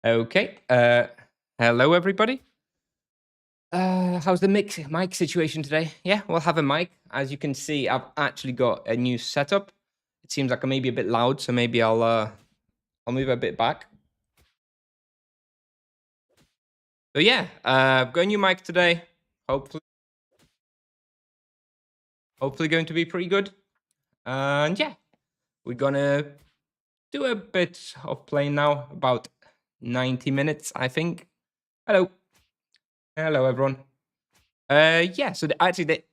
Okay. Hello, everybody. How's the mic situation today? Yeah, we'll have a mic. As you can see, I've actually got a new setup. It seems like I may be a bit loud, so maybe I'll move a bit back. So yeah, I've got a new mic today. Hopefully going to be pretty good. And yeah, we're gonna do a bit of playing now, about 90 minutes, I think. Hello. Hello, everyone. Yeah, so actually,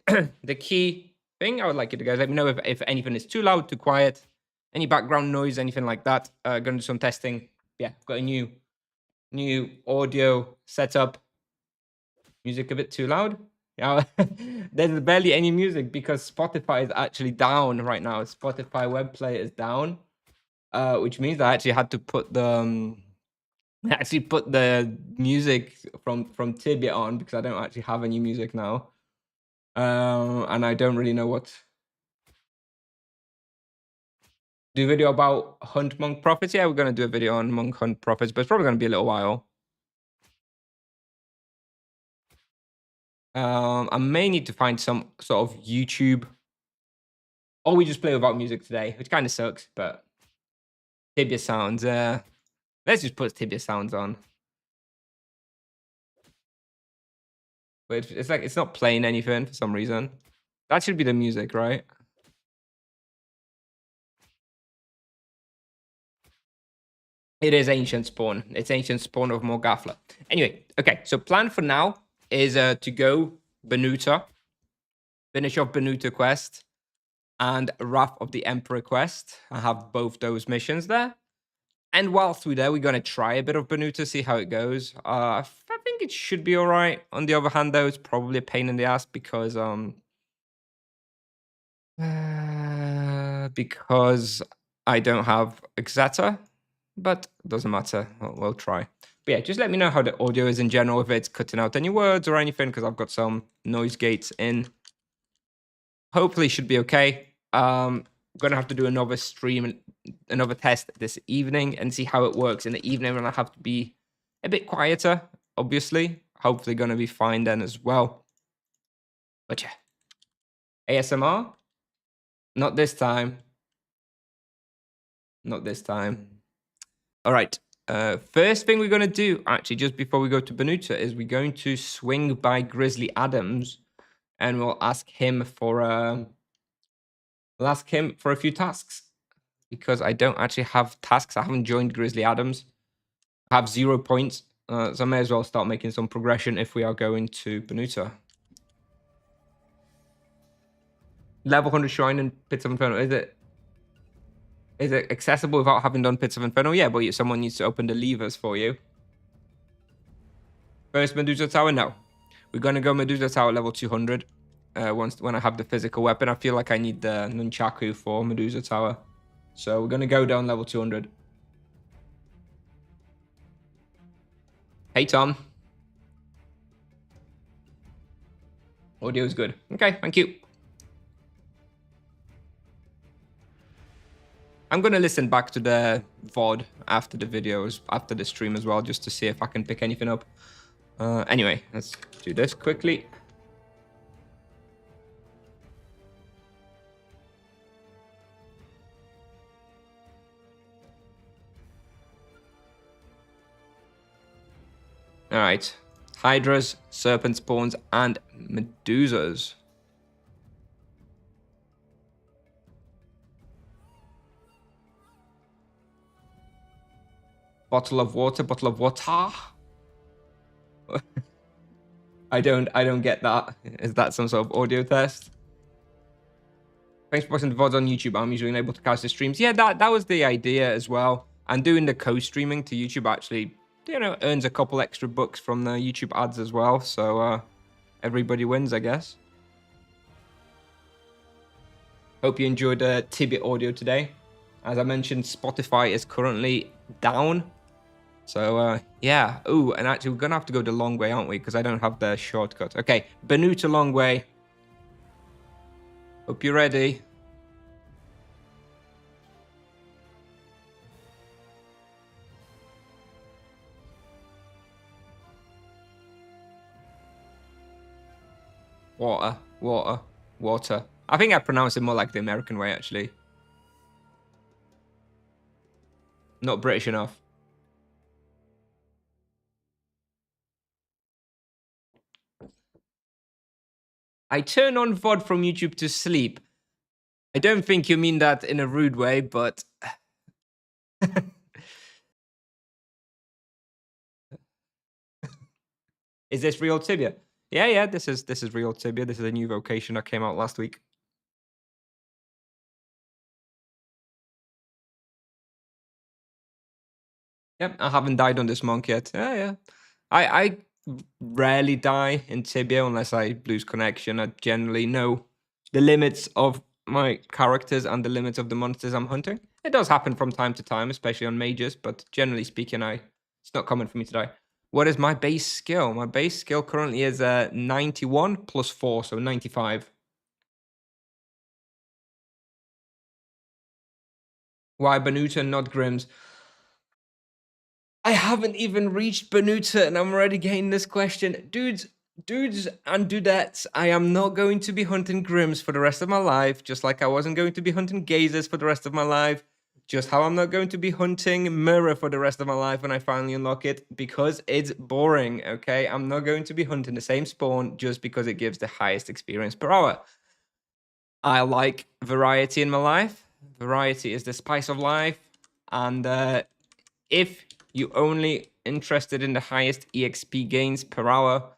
the key thing I would like you to guys let me know if anything is too loud, too quiet, any background noise, anything like that. Gonna do some testing. Yeah, got a new audio setup. Music a bit too loud. Yeah, there's barely any music because Spotify is actually down right now. Spotify web player is down, which means I actually had to put the music from Tibia on because I don't actually have any music now. And I don't really know what do a video about Hunt Monk Prophets. Yeah, we're gonna do a video on Monk Hunt Prophets, but it's probably gonna be a little while. I may need to find some sort of YouTube, or we just play without music today, which kind of sucks. But Tibia sounds. Let's just put Tibia sounds on. But it's like it's not playing anything for some reason. That should be the music, right? It is Ancient Spawn. It's Ancient Spawn of Morgafla. Anyway, okay. So plan for now is to go Banuta, finish off Banuta quest, and Wrath of the Emperor quest. I have both those missions there. And whilst we're there, we're going to try a bit of Banuta, see how it goes. I think it should be all right. On the other hand, though, it's probably a pain in the ass because I don't have Exeter, but it doesn't matter. We'll try. But yeah, just let me know how the audio is in general, if it's cutting out any words or anything, because I've got some noise gates in. Hopefully, it should be okay. Gonna have to do another stream, another test this evening, and see how it works in the evening when I have to be a bit quieter. Obviously, hopefully, gonna be fine then as well. But yeah, ASMR. Not this time. Not this time. All right. First thing we're going to do, actually, just before we go to Banuta, is we're going to swing by Grizzly Adams, and we'll ask him for a few tasks because I don't actually have tasks. I haven't joined Grizzly Adams. I have 0 points, so I may as well start making some progression if we are going to Banuta. Level 100 Shrine and Pits of Inferno. Is it accessible without having done Pits of Inferno? Yeah, but someone needs to open the levers for you. First Medusa Tower? No. We're going to go Medusa Tower level 200. When I have the physical weapon, I feel like I need the Nunchaku for Medusa Tower. So we're going to go down level 200. Hey, Tom. Audio is good. Okay, thank you. I'm going to listen back to the VOD after the videos, after the stream as well, just to see if I can pick anything up. Anyway, let's do this quickly. All right. Hydras, serpent spawns, and medusas. Bottle of water, bottle of water. I don't get that. Is that some sort of audio test? Thanks for watching the VODs on YouTube. I'm usually unable to catch the streams. Yeah, that was the idea as well. And doing the co-streaming to YouTube actually, earns a couple extra bucks from the YouTube ads as well. So everybody wins, I guess. Hope you enjoyed Tibia audio today. As I mentioned, Spotify is currently down. So, yeah. Ooh, and actually, we're going to have to go the long way, aren't we? Because I don't have the shortcut. Okay, Banuta long way. Hope you're ready. Water, water, water. I think I pronounce it more like the American way, actually. Not British enough. I turn on VOD from YouTube to sleep. I don't think you mean that in a rude way, but... Is this real Tibia? Yeah, this is real Tibia. This is a new vocation that came out last week. Yep, I haven't died on this monk yet. Yeah. I rarely die in Tibia unless I lose connection. I generally know the limits of my characters and the limits of the monsters I'm hunting. It does happen from time to time, especially on mages, but generally speaking, it's not common for me to die. What is my base skill? My base skill currently is 91 plus 4, so 95. Why Banuta, not Grims? I haven't even reached Banuta and I'm already getting this question. Dudes and dudettes, I am not going to be hunting Grims for the rest of my life, just like I wasn't going to be hunting Gazers for the rest of my life. Just how I'm not going to be hunting Mirror for the rest of my life when I finally unlock it, because it's boring, okay? I'm not going to be hunting the same spawn just because it gives the highest experience per hour. I like variety in my life. Variety is the spice of life. And if you're only interested in the highest EXP gains per hour,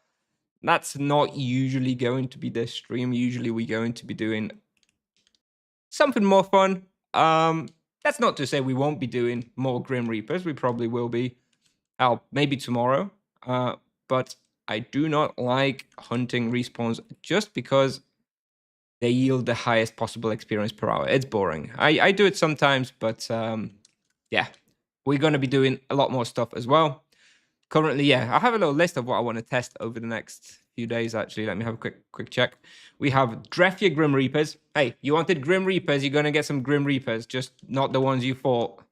that's not usually going to be this stream. Usually we're going to be doing something more fun. That's not to say we won't be doing more Grim Reapers. We probably will be. Maybe tomorrow. But I do not like hunting respawns just because they yield the highest possible experience per hour. It's boring. I do it sometimes, but yeah, we're going to be doing a lot more stuff as well. Currently, yeah, I have a little list of what I want to test over the next few days, actually. Let me have a quick check. We have Draiya Grim Reapers. Hey, you wanted Grim Reapers, you're going to get some Grim Reapers, just not the ones you fought.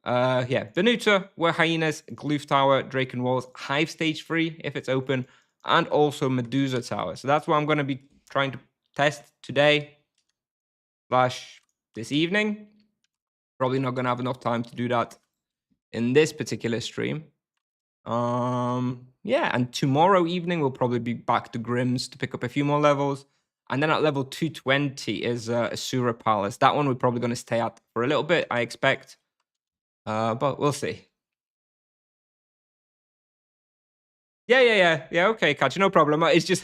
Yeah, Banuta, Were Hyenas, Glooth Tower, Draken Walls, Hive Stage 3, if it's open, and also Medusa Tower. So that's what I'm going to be trying to test today / this evening. Probably not going to have enough time to do that in this particular stream. Yeah, and tomorrow evening we'll probably be back to Grims to pick up a few more levels. And then at level 220 is Asura Palace. That one we're probably going to stay at for a little bit, I expect. But we'll see. Yeah. Okay, Catch, no problem. It's just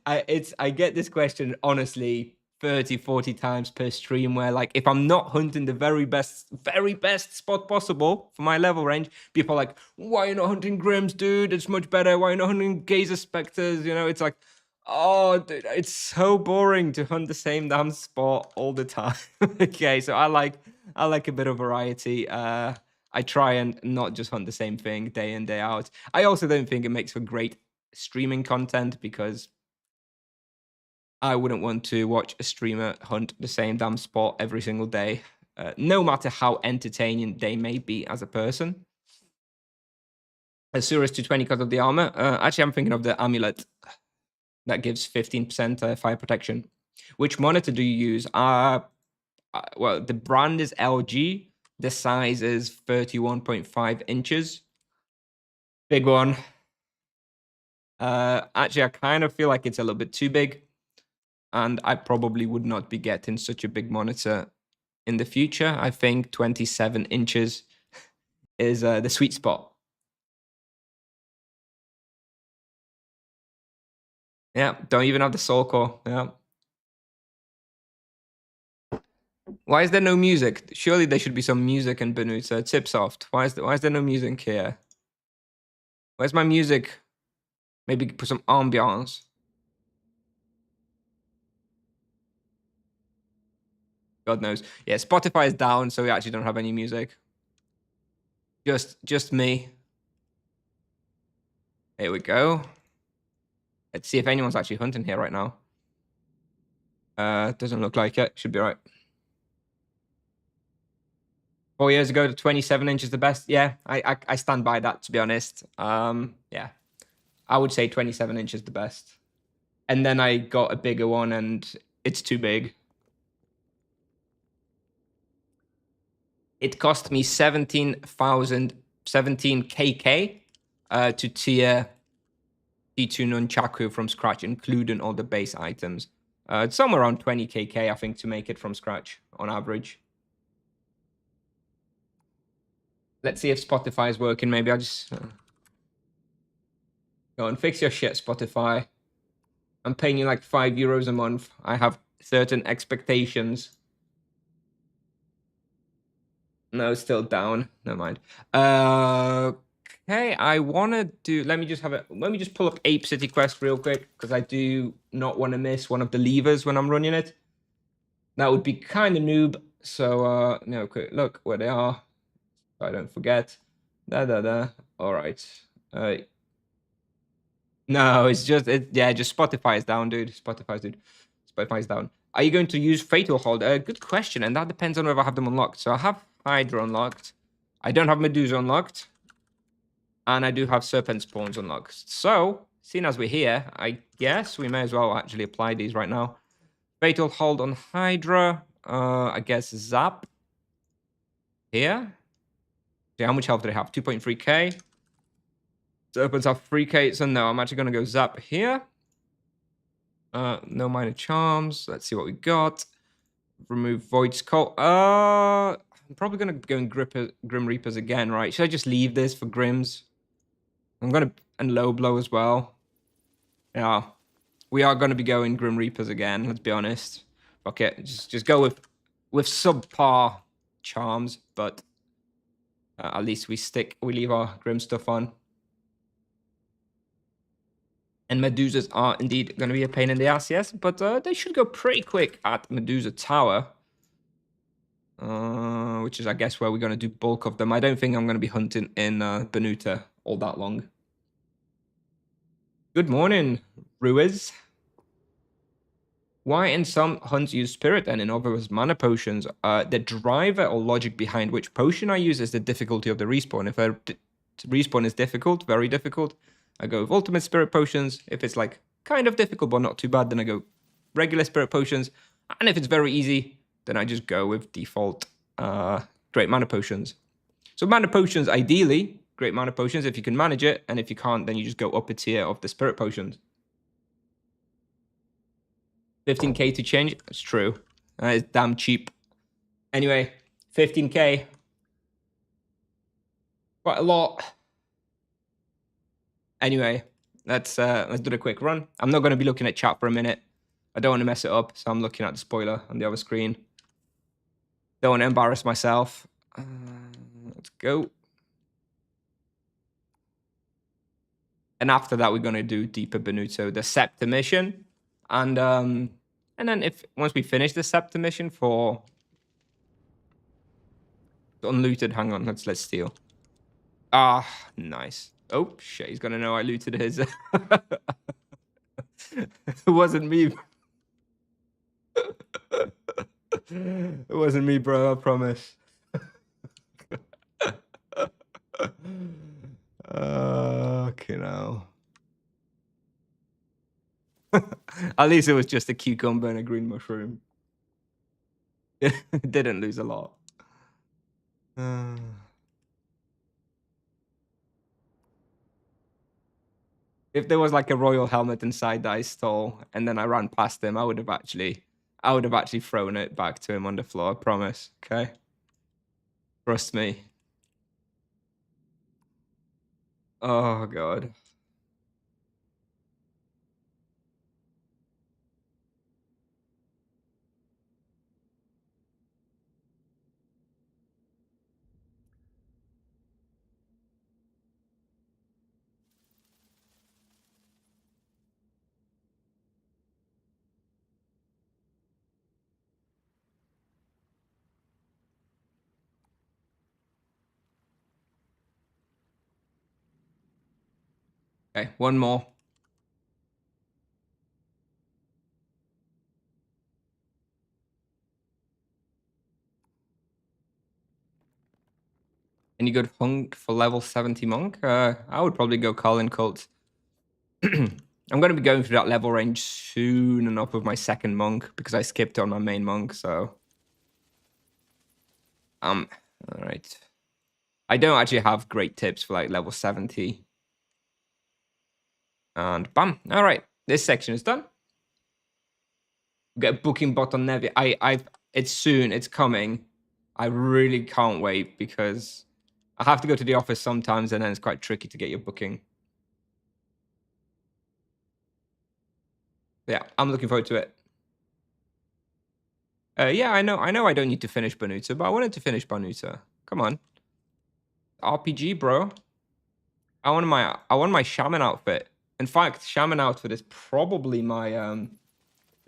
I get this question honestly 30, 40 times per stream, where like if I'm not hunting the very best spot possible for my level range, people are like, why are you not hunting Grims, dude? It's much better. Why are you not hunting Gazer Spectres? You know, it's like, oh, dude, it's so boring to hunt the same damn spot all the time. Okay, so I like a bit of variety. I try and not just hunt the same thing day in, day out. I also don't think it makes for great streaming content, because I wouldn't want to watch a streamer hunt the same damn spot every single day, no matter how entertaining they may be as a person. Asura's 220 because of the armor. Actually, I'm thinking of the amulet that gives 15% fire protection. Which monitor do you use? Well, the brand is LG. The size is 31.5 inches. Big one. Actually, I kind of feel like it's a little bit too big, and I probably would not be getting such a big monitor in the future. I think 27 inches is the sweet spot. Yeah, don't even have the soul core. Yeah. Why is there no music? Surely there should be some music in Banuta. Tipsoft. Why is there no music here? Where's my music? Maybe put some ambiance. God knows. Yeah, Spotify is down, so we actually don't have any music. Just me. Here we go. Let's see if anyone's actually hunting here right now. Doesn't look like it. Should be right. 4 years ago, the 27 inch is the best. Yeah, I stand by that, to be honest. Yeah, I would say 27 inch is the best. And then I got a bigger one, and it's too big. It cost me 17 KK to tier D2 Nunchaku from scratch, including all the base items. It's somewhere around 20 KK, I think, to make it from scratch on average. Let's see if Spotify is working. Maybe I'll just go and fix your shit, Spotify. I'm paying you like €5 a month. I have certain expectations. No, it's still down. Never mind. Okay, I want to do. Let me just pull up Ape City Quest real quick because I do not want to miss one of the levers when I'm running it. That would be kind of noob. So, no, quick look where they are. So I don't forget. All right. No, it's just just Spotify is down, dude. Spotify's down. Are you going to use Fatal Hold? Good question, and that depends on whether I have them unlocked. So I have Hydra unlocked. I don't have Medusa unlocked. And I do have Serpent Spawns unlocked. So, seeing as we're here, I guess we may as well actually apply these right now. Fatal Hold on Hydra. I guess Zap. Here. See, how much health do they have? 2.3k. Serpents have 3k, so no, I'm actually going to go Zap here. No minor charms. Let's see what we got. Remove Void's Cult. I'm probably going to go in Grim Reapers again, right? Should I just leave this for Grims? I'm going to... And Low Blow as well. Yeah. We are going to be going Grim Reapers again, let's be honest. Okay, just go with subpar charms, but at least we leave our Grim stuff on. And Medusas are indeed going to be a pain in the ass, yes, but they should go pretty quick at Medusa Tower. Which is, I guess, where we're going to do bulk of them. I don't think I'm going to be hunting in Banuta all that long. Good morning, Ruiz. Why in some hunts use Spirit and in others Mana Potions? The driver or logic behind which potion I use is the difficulty of the respawn. If a respawn is difficult, very difficult, I go with Ultimate Spirit Potions. If it's like kind of difficult but not too bad, then I go regular Spirit Potions. And if it's very easy, then I just go with default Great Mana Potions. So Mana Potions, ideally, Great Mana Potions if you can manage it, and if you can't, then you just go up a tier of the Spirit Potions. 15k to change? That's true. It's damn cheap. Anyway, 15k. Quite a lot. Anyway, let's do a quick run. I'm not going to be looking at chat for a minute. I don't want to mess it up, so I'm looking at the spoiler on the other screen. Don't want to embarrass myself. Let's go. And after that, we're going to do Deeper Banuto, the Scepter mission. And then once we finish the Scepter mission for unlooted, hang on, let's steal. Ah, nice. Oh, shit, he's going to know I looted his. It wasn't me. It wasn't me, bro, I promise. Okay, now. At least it was just a cucumber and a green mushroom. It didn't lose a lot. If there was like a royal helmet inside that I stole and then I ran past him, I would have actually thrown it back to him on the floor, I promise. Okay? Trust me. Oh, God. Okay, one more. Any good hunk for level 70 monk? I would probably go Colin Cult. I'm going to be going through that level range soon enough with my second monk because I skipped on my main monk, so... all right. I don't actually have great tips for like level 70. And bam. All right. This section is done. Get a booking bot on Nevi. It's soon. It's coming. I really can't wait because I have to go to the office sometimes and then it's quite tricky to get your booking. Yeah, I'm looking forward to it. Yeah, I know I don't need to finish Banuta, but I wanted to finish Banuta. Come on. RPG, bro. I want my shaman outfit. In fact, shaman outfit is probably my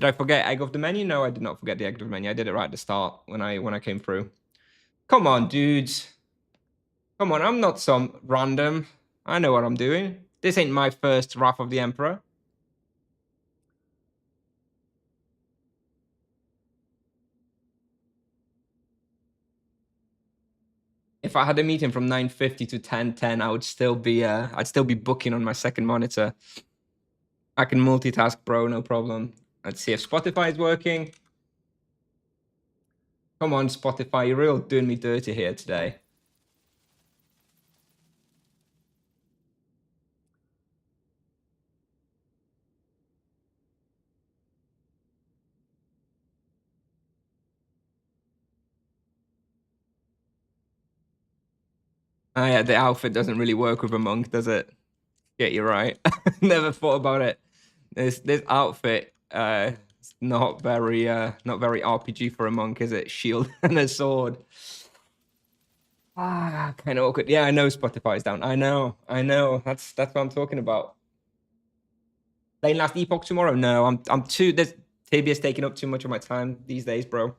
did I forget egg of the menu? No, I did not forget the egg of the menu. I did it right at the start when I came through. Come on, dudes. Come on, I'm not some random. I know what I'm doing. This ain't my first Wrath of the Emperor. If I had a meeting from 9:50 to 10:10, I would still be I'd still be booking on my second monitor. I can multitask, bro, no problem. Let's see if Spotify is working. Come on, Spotify, you're real doing me dirty here today. Oh yeah, the outfit doesn't really work with a monk, does it? Yeah, you're right. Never thought about it. This outfit it's not very RPG for a monk, is it? Shield and a sword. Ah, kind of awkward. Yeah, I know Spotify's down. I know. That's what I'm talking about. Playing Last Epoch tomorrow? No, I'm too. This Tibia's taking up too much of my time these days, bro.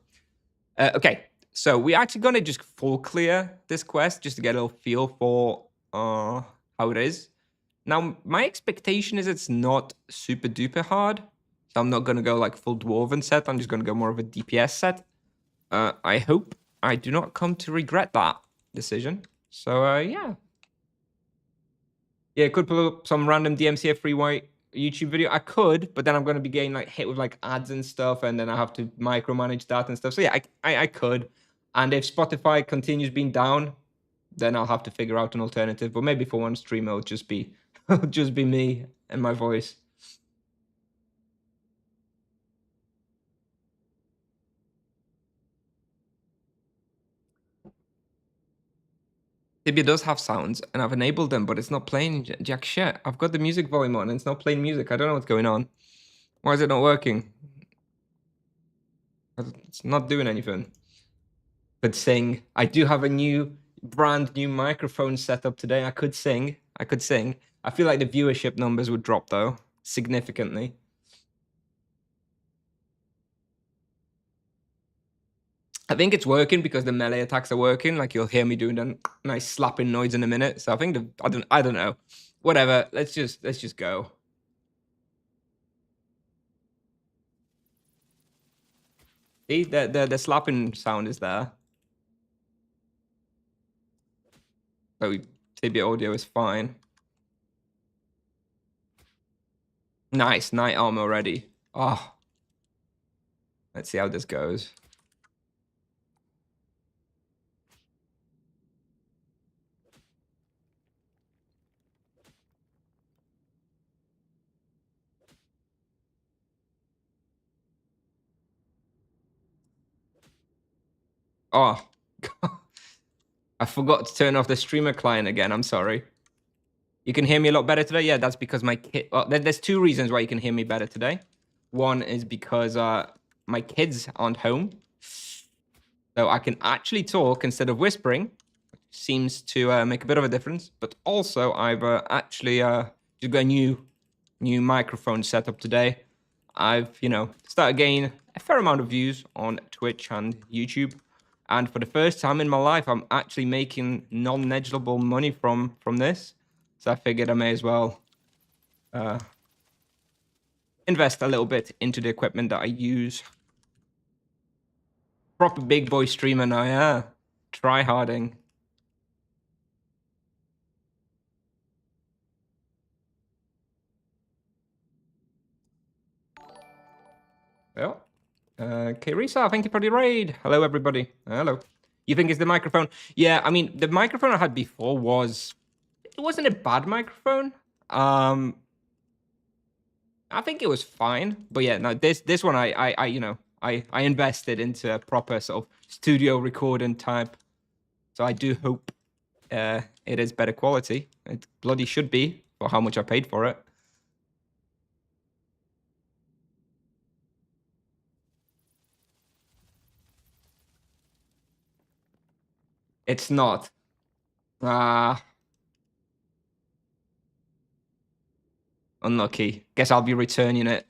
Okay, so we're actually gonna just full clear this quest just to get a little feel for how it is. Now, my expectation is it's not super duper hard. So I'm not gonna go like full dwarven set. I'm just gonna go more of a DPS set. I hope I do not come to regret that decision. So yeah. Yeah, could put up some random DMCA free white YouTube video. I could, but then I'm gonna be getting like hit with like ads and stuff, and then I have to micromanage that and stuff. So yeah, I could. And if Spotify continues being down, then I'll have to figure out an alternative. But maybe for one stream it'll just be it'll just be me and my voice. Tibia does have sounds, and I've enabled them, but it's not playing jack shit. I've got the music volume on, and it's not playing music. I don't know what's going on. Why is it not working? It's not doing anything. Could sing. I do have a brand new microphone set up today. I could sing. I feel like the viewership numbers would drop though, significantly. I think it's working because the melee attacks are working. Like you'll hear me doing a nice slapping noise in a minute. So I think I don't know. Whatever. Let's just go. See, the slapping sound is there. So Tibia audio is fine. Nice, knight armor already. Oh. Let's see how this goes. Oh. I forgot to turn off the streamer client again. I'm sorry. You can hear me a lot better today? Yeah, that's because my kid... Well, there's two reasons why you can hear me better today. One is because my kids aren't home. So I can actually talk instead of whispering. Seems to make a bit of a difference. But also, I've actually just got a new microphone setup today. I've, started getting a fair amount of views on Twitch and YouTube. And for the first time in my life, I'm actually making non-negligible money from this. So I figured I may as well invest a little bit into the equipment that I use. Proper big boy streamer now, yeah. Try harding. Oh. Risa, thank you for the raid. Hello, everybody. Hello. You think it's the microphone? Yeah, I mean, the microphone I had before it wasn't a bad microphone. I think it was fine. But yeah, no, this one I invested into a proper sort of studio recording type. So I do hope it is better quality. It bloody should be for how much I paid for it. It's not. Unlucky. Guess I'll be returning it.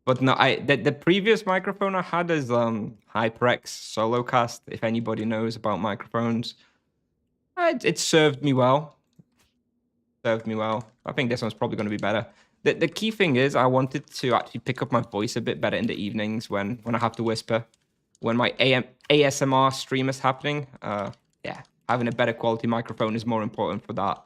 But no, the previous microphone I had is HyperX Solocast. If anybody knows about microphones, it served me well. Served me well. I think this one's probably going to be better. The key thing is I wanted to actually pick up my voice a bit better in the evenings when I have to whisper. When my ASMR stream is happening, yeah, having a better quality microphone is more important for that.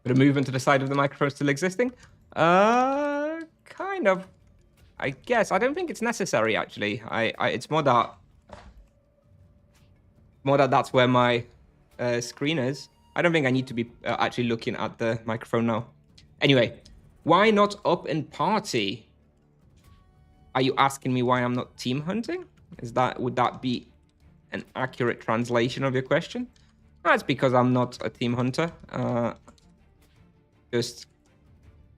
But a movement to the side of the microphone still existing? Kind of. I guess. I don't think it's necessary, actually. It's more that that's where my screen is. I don't think I need to be actually looking at the microphone now. Anyway, why not up and party? Are you asking me why I'm not team hunting? Would that be an accurate translation of your question? That's because I'm not a team hunter. Just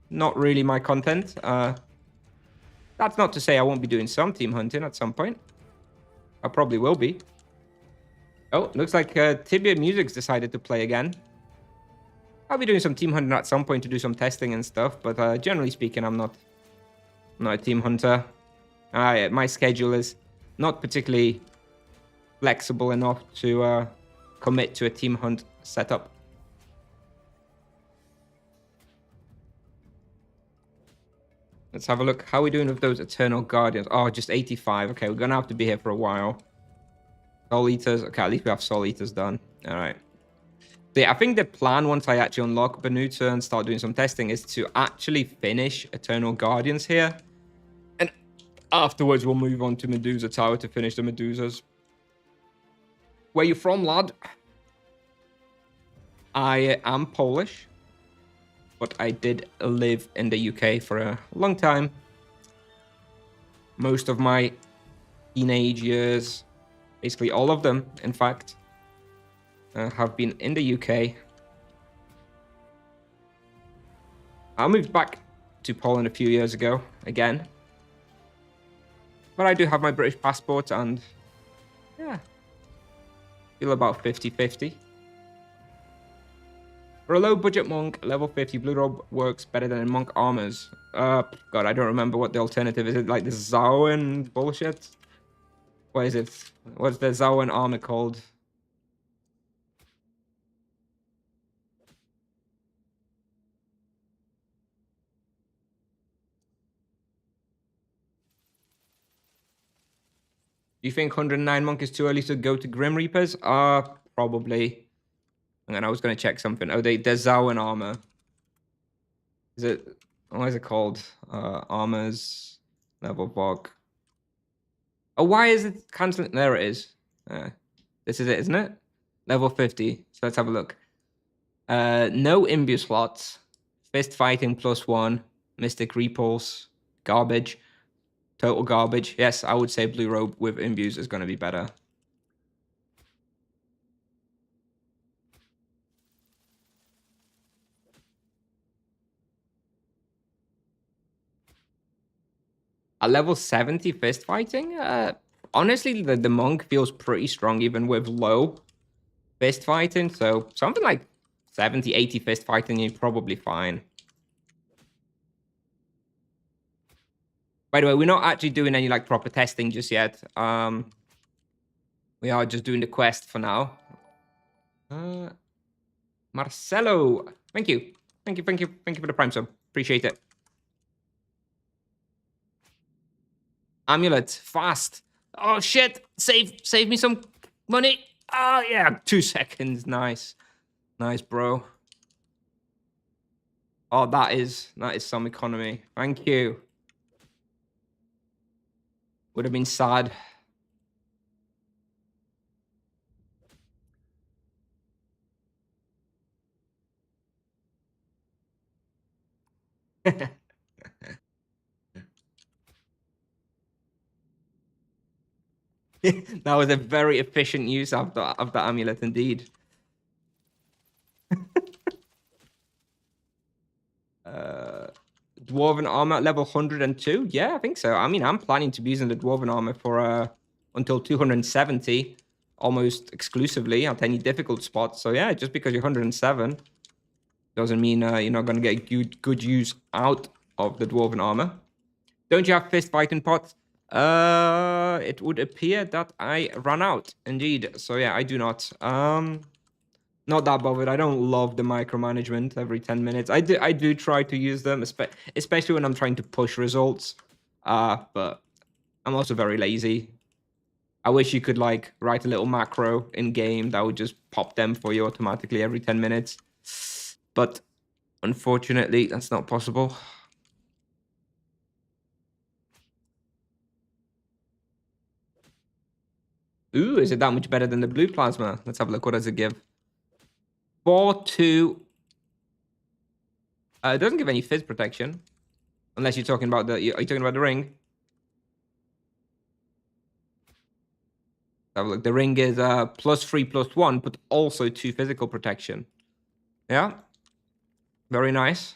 not really my content. That's not to say I won't be doing some team hunting at some point. I probably will be. Oh, looks like Tibia Music's decided to play again. I'll be doing some team hunting at some point to do some testing and stuff, but generally speaking, I'm not a team hunter. My schedule is not particularly flexible enough to commit to a team hunt setup. Let's have a look. How are we doing with those Eternal Guardians? Oh, just 85. Okay, we're going to have to be here for a while. Soul Eaters. Okay, at least we have Soul Eaters done. All right. So yeah, I think the plan once I actually unlock Banuta and start doing some testing is to actually finish Eternal Guardians here. And afterwards, we'll move on to Medusa Tower to finish the Medusas. Where you from, lad? I am Polish. But I did live in the UK for a long time. Most of my teenage years, basically all of them, in fact, have been in the UK. I moved back to Poland a few years ago, again. But I do have my British passport and, yeah, feel about 50-50. For a low-budget monk, level 50 blue robe works better than in monk armors. God, I don't remember what the alternative is. Is it like the Zawen bullshit? What is it? What's the Zawen armor called? Do you think 109 monk is too early to go to Grim Reapers? Probably. And then I was going to check something. Oh, the Zawen armor. Is it... What is it called? Armors. Level Bog. Oh, why is it canceling? There it is. This is it, isn't it? Level 50. So let's have a look. No imbue slots. Fist fighting +1. Mystic repulse. Garbage. Total garbage. Yes, I would say blue robe with imbues is going to be better. At level 70 fist fighting? Honestly, the monk feels pretty strong even with low fist fighting. So something like 70, 80 fist fighting, you're probably fine. By the way, we're not actually doing any like proper testing just yet. We are just doing the quest for now. Marcelo, thank you. Thank you for the prime sub. Appreciate it. Amulet, fast. Oh shit, save me some money. Oh yeah, 2 seconds, nice. Nice, bro. Oh, that is some economy. Thank you. Would have been sad. That was a very efficient use of the amulet, indeed. Uh, Dwarven armor at level 102. Yeah, I think so. I mean, I'm planning to be using the dwarven armor for until 270, almost exclusively at any difficult spot. So yeah, just because you're 107 doesn't mean you're not going to get good use out of the dwarven armor. Don't you have fist fighting pots? It would appear that I ran out. Indeed. So yeah, I do not. Not that bothered. I don't love the micromanagement every 10 minutes. I do try to use them, especially when I'm trying to push results. But I'm also very lazy. I wish you could like write a little macro in game that would just pop them for you automatically every 10 minutes. But unfortunately, that's not possible. Ooh, is it that much better than the blue plasma? Let's have a look. What does it give? 4-2. It doesn't give any fizz protection. Unless you're talking about the... Are you talking about the ring? Have a look. The ring is +3/+1, but also 2 physical protection. Yeah. Very nice.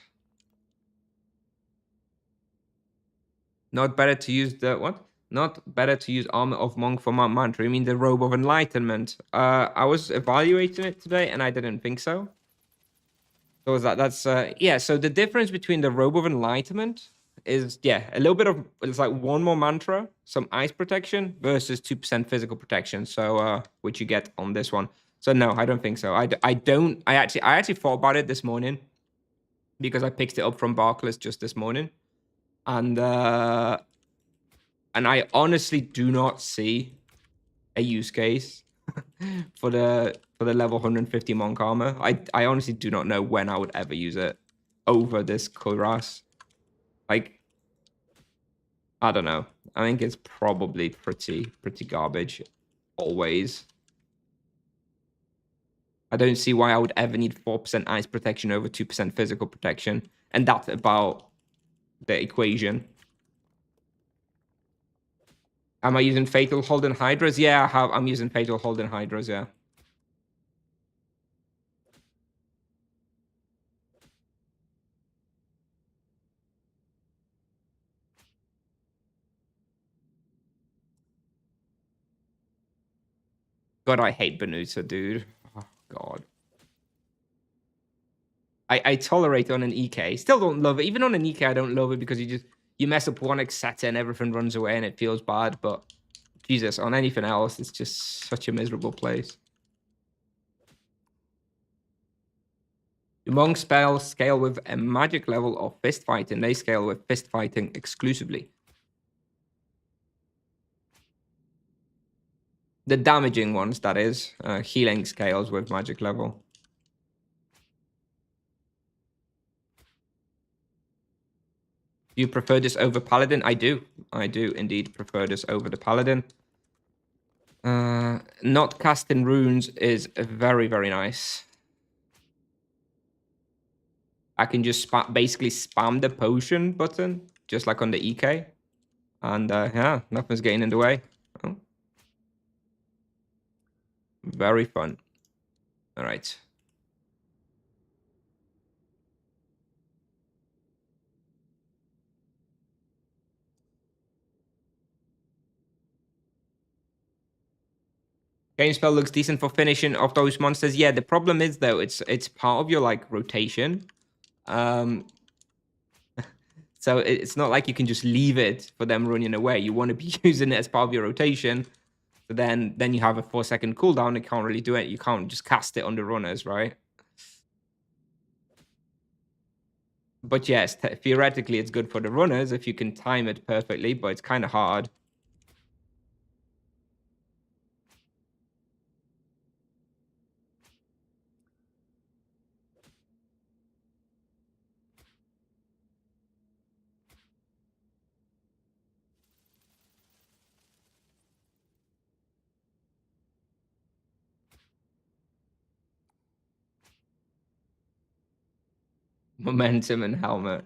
Not better to use the... What? Not better to use Armor of Monk for Mount Mantra. You mean the Robe of Enlightenment? I was evaluating it today, and I didn't think so. So that's yeah, so the difference between the Robe of Enlightenment is a little bit of it's like one more mantra, some ice protection versus 2% physical protection. So which you get on this one. So no, I don't think so. I actually thought about it this morning because I picked it up from Barclays just this morning. And I honestly do not see a use case for the level 150 monk armor. I honestly do not know when I would ever use it over this cuirass. Like, I don't know. I think it's probably pretty garbage always. I don't see why I would ever need 4% ice protection over 2% physical protection. And that's about the equation. Am I using Fatal Holden Hydras? Yeah, I'm using Fatal Holden Hydras, yeah. God, I hate Banuta, dude. Oh, God. I tolerate on an EK. Still don't love it. Even on an EK, I don't love it because you mess up one Exeta and everything runs away and it feels bad. But Jesus, on anything else, it's just such a miserable place. Monk spells scale with a magic level of fist fighting. They scale with fist fighting exclusively. The damaging ones, that is. Healing scales with magic level. Do you prefer this over Paladin? I do. I do indeed prefer this over the Paladin. Not casting runes is very, very nice. I can just basically spam the potion button, just like on the EK. And yeah, nothing's getting in the way. Oh. Very fun. All right. Game spell looks decent for finishing off those monsters. Yeah, the problem is though, it's part of your like rotation. Um, so it's not like you can just leave it for them running away. You want to be using it as part of your rotation. So then you have a 4-second cooldown. It can't really do it. You can't just cast it on the runners, right? But yes, theoretically, it's good for the runners if you can time it perfectly, but it's kind of hard. momentum and helmet.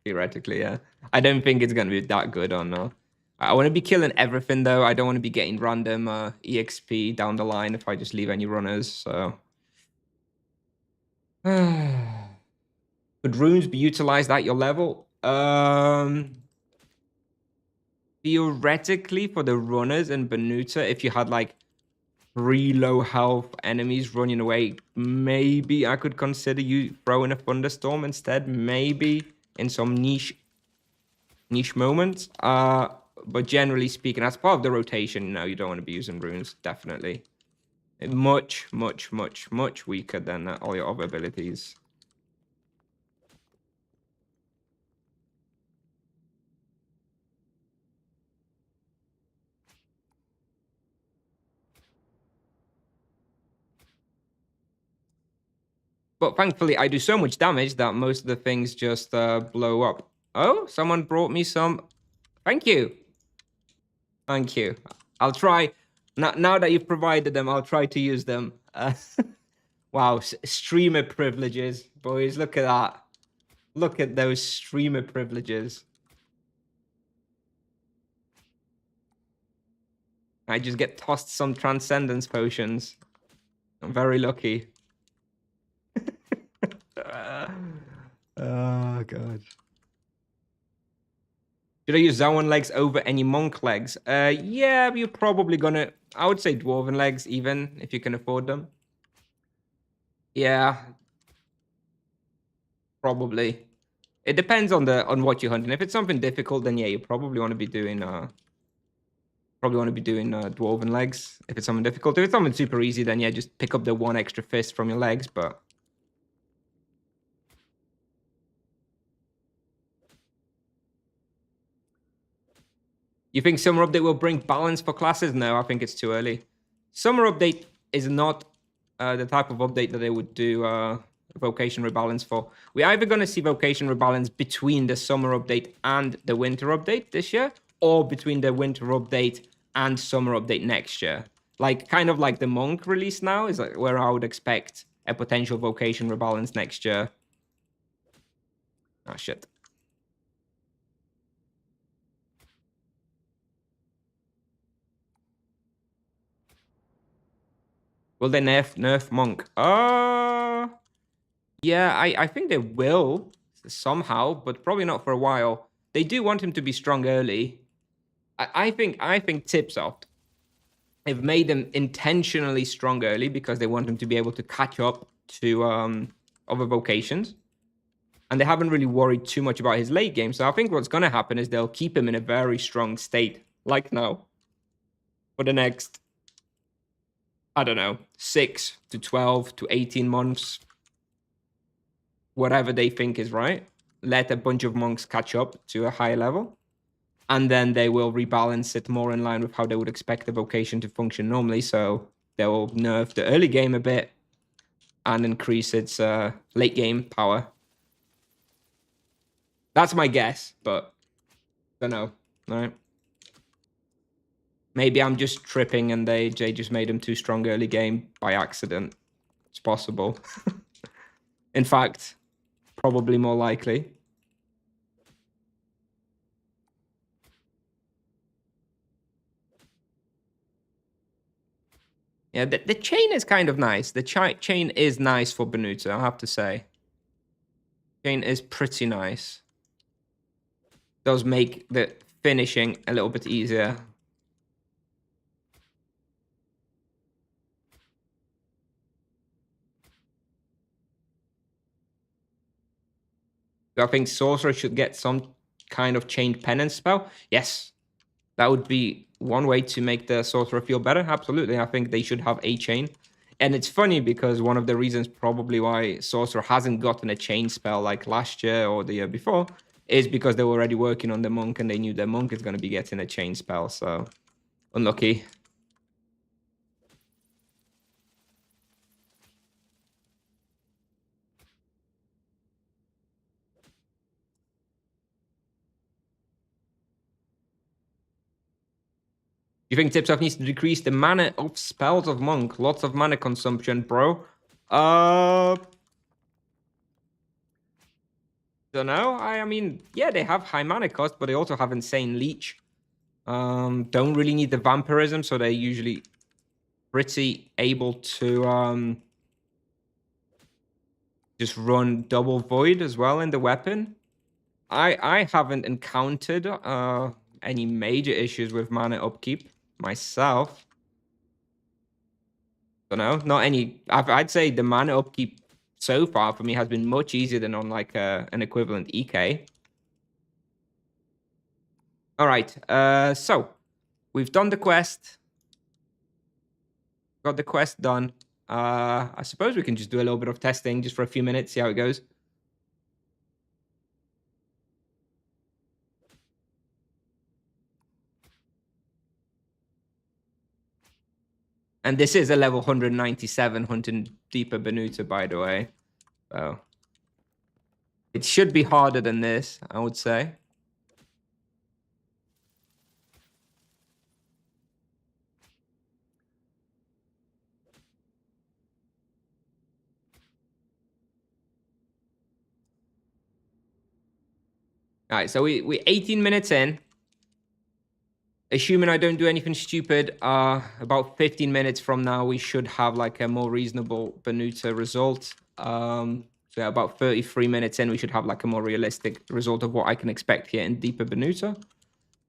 Theoretically, yeah. I don't think it's going to be that good or no. I want to be killing everything, though. I don't want to be getting random EXP down the line if I just leave any runners, so... Could runes be utilized at your level? Theoretically, for the runners and Banuta, if you had, like, 3 low health enemies running away, maybe I could consider you throwing a thunderstorm instead. Maybe in some niche moments. But generally speaking, as part of the rotation, no, you don't want to be using runes. Definitely, much weaker than all your other abilities. But thankfully, I do so much damage that most of the things just blow up. Oh, someone brought me some. Thank you. Thank you. I'll try. Now that you've provided them, I'll try to use them. Wow, streamer privileges. Boys, look at that. Look at those streamer privileges. I just get tossed some transcendence potions. I'm very lucky. Oh, God. Should I use Zoan legs over any monk legs? Yeah, you're probably gonna... I would say dwarven legs, even, if you can afford them. Yeah. Probably. It depends on what you're hunting. If it's something difficult, then yeah, you probably want to be doing... dwarven legs. If it's something difficult. If it's something super easy, then yeah, just pick up the 1 extra fist from your legs, but... You think Summer Update will bring balance for classes? No, I think it's too early. Summer Update is not the type of update that they would do Vocation Rebalance for. We're either going to see Vocation Rebalance between the Summer Update and the Winter Update this year, or between the Winter Update and Summer Update next year. Like, kind of like the Monk release now is like where I would expect a potential Vocation Rebalance next year. Oh, shit. Will they nerf Monk? Yeah, I think they will somehow, but probably not for a while. They do want him to be strong early. I think Tipsoft have made them intentionally strong early because they want him to be able to catch up to other vocations. And they haven't really worried too much about his late game. So I think what's going to happen is they'll keep him in a very strong state, like now, for the next, I don't know, 6 to 12 to 18 months. Whatever they think is right. Let a bunch of monks catch up to a higher level. And then they will rebalance it more in line with how they would expect the vocation to function normally. So they will nerf the early game a bit and increase its late game power. That's my guess, but don't know. All right. Maybe I'm just tripping and they just made him too strong early game by accident. It's possible. In fact, probably more likely. Yeah, the chain is kind of nice. The chain is nice for Banuta, I have to say. Chain is pretty nice. Does make the finishing a little bit easier. I think Sorcerer should get some kind of chained penance spell. Yes, that would be one way to make the Sorcerer feel better. Absolutely, I think they should have a chain. And it's funny because one of the reasons probably why Sorcerer hasn't gotten a chain spell like last year or the year before is because they were already working on the Monk and they knew the Monk is going to be getting a chain spell. So, unlucky. You think Tipsoft needs to decrease the mana of spells of Monk? Lots of mana consumption, bro. Don't know. I mean, yeah, they have high mana cost, but they also have insane leech. Don't really need the vampirism, so they're usually pretty able to just run double void as well in the weapon. I haven't encountered any major issues with mana upkeep myself. Don't know, not any. I'd say the mana upkeep so far for me has been much easier than on like an equivalent EK. All right, so we've done the quest. Got the quest done. I suppose we can just do a little bit of testing just for a few minutes, see how it goes. And this is a level 197 hunting deeper Banuta, by the way. So it should be harder than this, I would say. All right, so we 18 minutes in. Assuming I don't do anything stupid, about 15 minutes from now, we should have like a more reasonable Banuta result. So yeah, about 33 minutes in, we should have like a more realistic result of what I can expect here in deeper Banuta.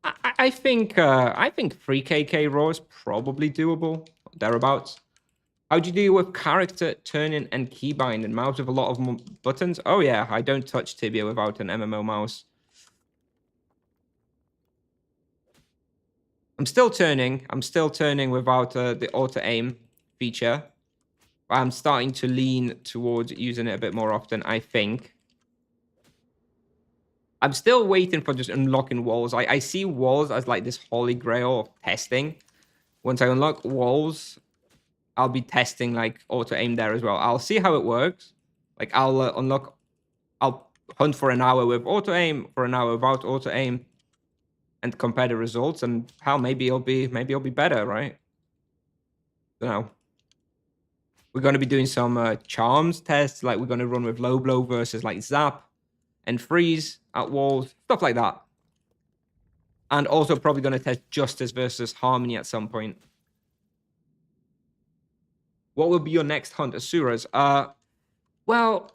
I think 3KK raw is probably doable, thereabouts. How do you deal with character turning and keybind and mouse with a lot of buttons? Oh yeah, I don't touch Tibia without an MMO mouse. I'm still turning without the auto aim feature. I'm starting to lean towards using it a bit more often, I think. I'm still waiting for just unlocking walls. I see walls as like this holy grail of testing. Once I unlock walls, I'll be testing like auto aim there as well. I'll see how it works. Like I'll hunt for an hour with auto aim, for an hour without auto aim, and compare the results. And hell, maybe it'll be better, right? You know, we're going to be doing some charms tests. Like we're going to run with low blow versus like zap and freeze at walls, stuff like that. And also probably going to test justice versus harmony at some point. What will be your next hunt, Asuras? Well,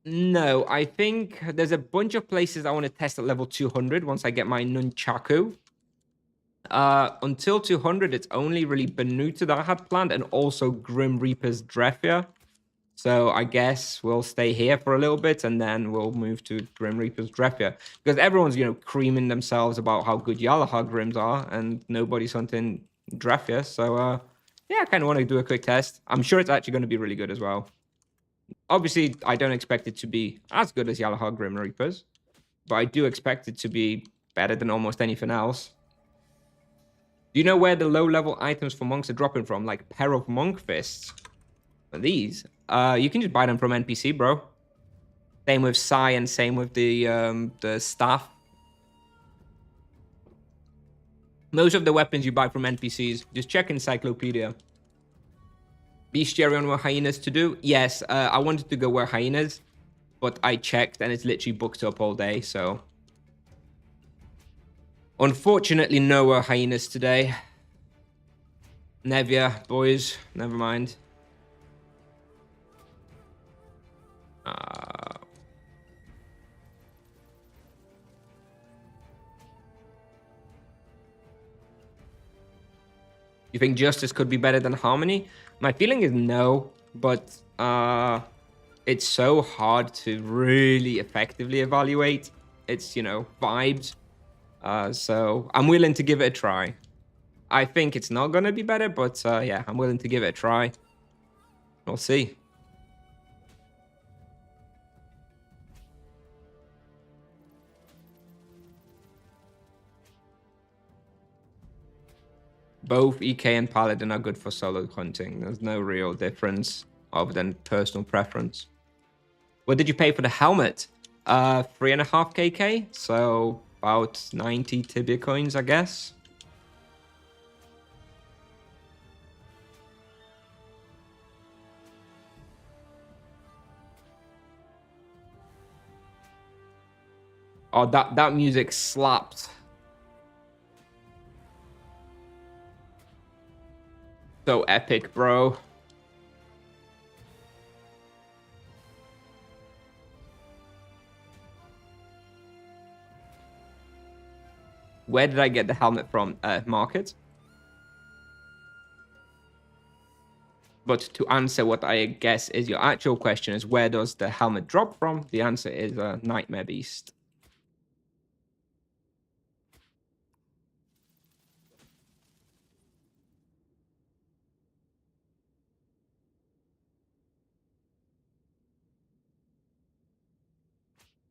no, I think there's a bunch of places I want to test at level 200 once I get my Nunchaku. Until 200, it's only really Banuta that I had planned, and also Grim Reaper's Draiya. So I guess we'll stay here for a little bit, and then we'll move to Grim Reaper's Draiya. Because everyone's, creaming themselves about how good Yalahar Grims are, and nobody's hunting Draiya. So, yeah, I kind of want to do a quick test. I'm sure it's actually going to be really good as well. Obviously, I don't expect it to be as good as Yalahar Grim Reapers, but I do expect it to be better than almost anything else. Do you know where the low-level items for monks are dropping from? Like pair of monk fists. These? You can just buy them from NPC, bro. Same with Sai and same with the staff. Most of the weapons you buy from NPCs. Just check Encyclopedia. Bestiarion were hyenas to do? Yes, I wanted to go where hyenas, but I checked and it's literally booked up all day, so... Unfortunately, no hyenas today. Nevia, boys, never mind. You think Justice could be better than Harmony? My feeling is no, but it's so hard to really effectively evaluate. It's, vibes. So I'm willing to give it a try. I think it's not going to be better, but yeah, I'm willing to give it a try. We'll see. Both EK and Paladin are good for solo hunting. There's no real difference other than personal preference. What did you pay for the helmet? 3.5 KK, so about 90 Tibia coins, I guess. Oh, that music slapped. So epic, bro. Where did I get the helmet from? Market. But to answer what I guess is your actual question is where does the helmet drop from? The answer is Nightmare Beast.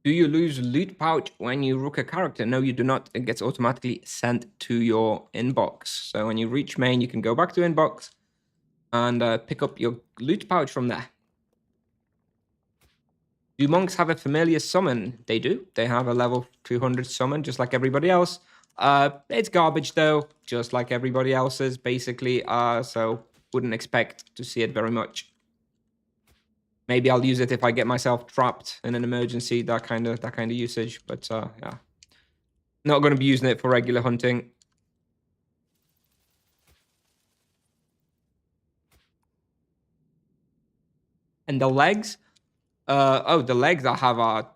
Do you lose loot pouch when you rook a character? No, you do not. It gets automatically sent to your inbox. So when you reach main, you can go back to inbox and pick up your loot pouch from there. Do monks have a familiar summon? They do. They have a level 200 summon, just like everybody else. It's garbage, though, just like everybody else's, basically. So wouldn't expect to see it very much. Maybe I'll use it if I get myself trapped in an emergency, that kind of usage. But yeah, not going to be using it for regular hunting. And the legs? Oh, the legs I have are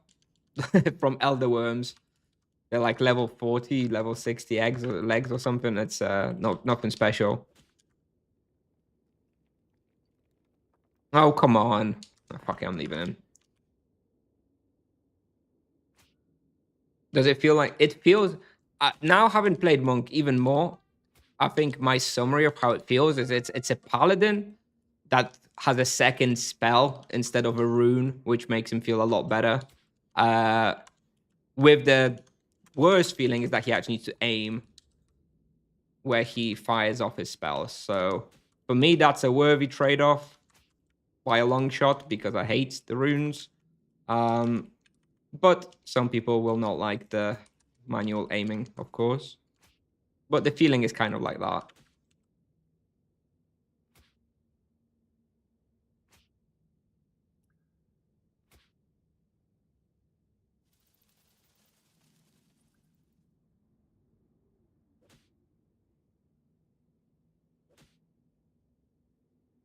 from Elder Worms. They're like level 40, level 60 legs or something. It's nothing special. Oh, come on. Oh, fuck it, I'm leaving him. Does it feel like... It feels... now having played Monk even more, I think my summary of how it feels is it's a paladin that has a second spell instead of a rune, which makes him feel a lot better. With the worst feeling is that he actually needs to aim where he fires off his spells. So for me, that's a worthy trade-off by a long shot because I hate the runes. But some people will not like the manual aiming, of course. But the feeling is kind of like that.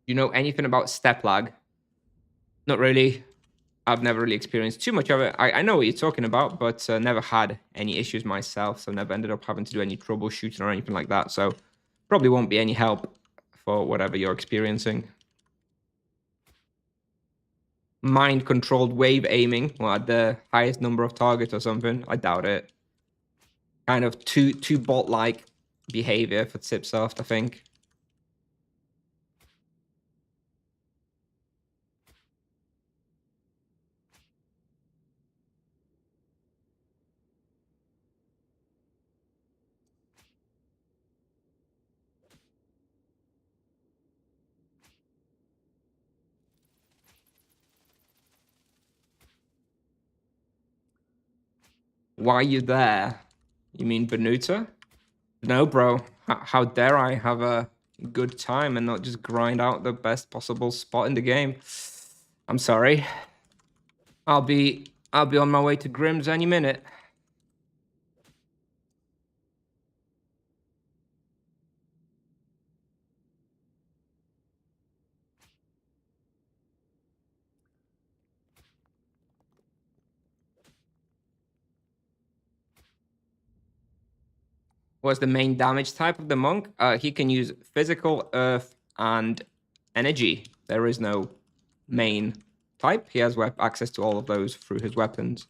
You know anything about step lag? Not really. I've never really experienced too much of it. I know what you're talking about, but never had any issues myself. So never ended up having to do any troubleshooting or anything like that. So probably won't be any help for whatever you're experiencing. Mind-controlled wave aiming, well, at the highest number of targets or something. I doubt it. Kind of too bot-like behavior for Tipsoft, I think. Why are you there? You mean Banuta? No, bro. How dare I have a good time and not just grind out the best possible spot in the game? I'm sorry. I'll be on my way to Grims any minute. What's the main damage type of the monk? He can use physical, earth, and energy. There is no main type. He has access to all of those through his weapons.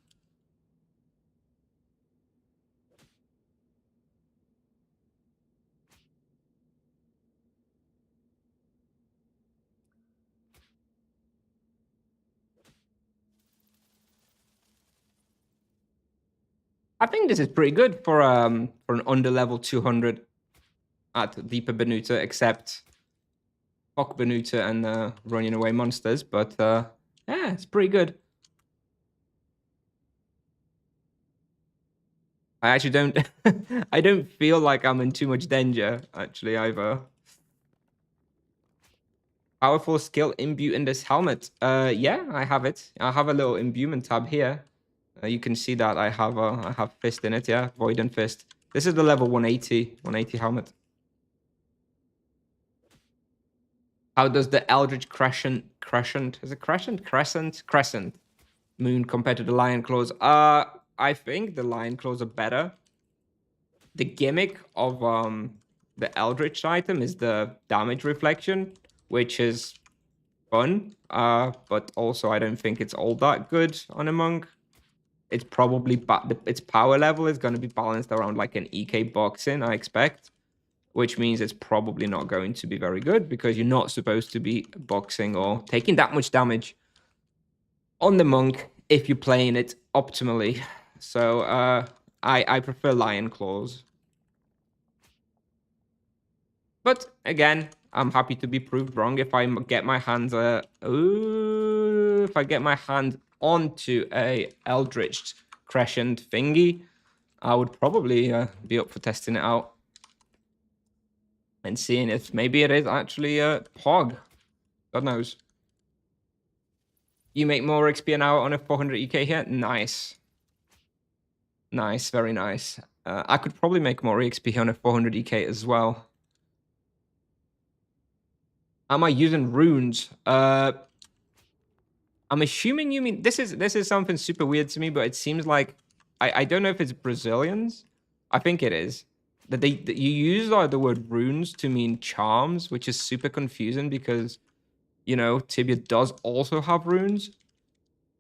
I think this is pretty good for an under level 200 at Deeper Banuta, except Fuck Banuta and running away monsters. But yeah, it's pretty good. I actually don't I don't feel like I'm in too much danger, actually, either. Powerful skill imbue in this helmet. Yeah, I have it. I have a little imbuement tab here. You can see that I have fist in it, yeah, void and fist. This is the level 180 helmet. How does the Eldritch Crescent is it Crescent moon compared to the Lion Claws? I think the Lion Claws are better. The gimmick of the Eldritch item is the damage reflection, which is fun. But also I don't think it's all that good on a monk. It's probably its power level is going to be balanced around like an EK boxing, I expect, which means it's probably not going to be very good because you're not supposed to be boxing or taking that much damage on the monk if you're playing it optimally. So I prefer Lion Claws. But again, I'm happy to be proved wrong if I get my hands if I get my hand onto a Eldritch Crescent thingy, I would probably be up for testing it out and seeing if maybe it is actually a Pog. God knows. You make more XP an hour on a 400 EK here? Nice. Nice, very nice. I could probably make more XP on a 400 EK as well. Am I using runes? I'm assuming you mean this is something super weird to me, but it seems like I don't know if it's Brazilians. I think it is. That you use the word runes to mean charms, which is super confusing because you know Tibia does also have runes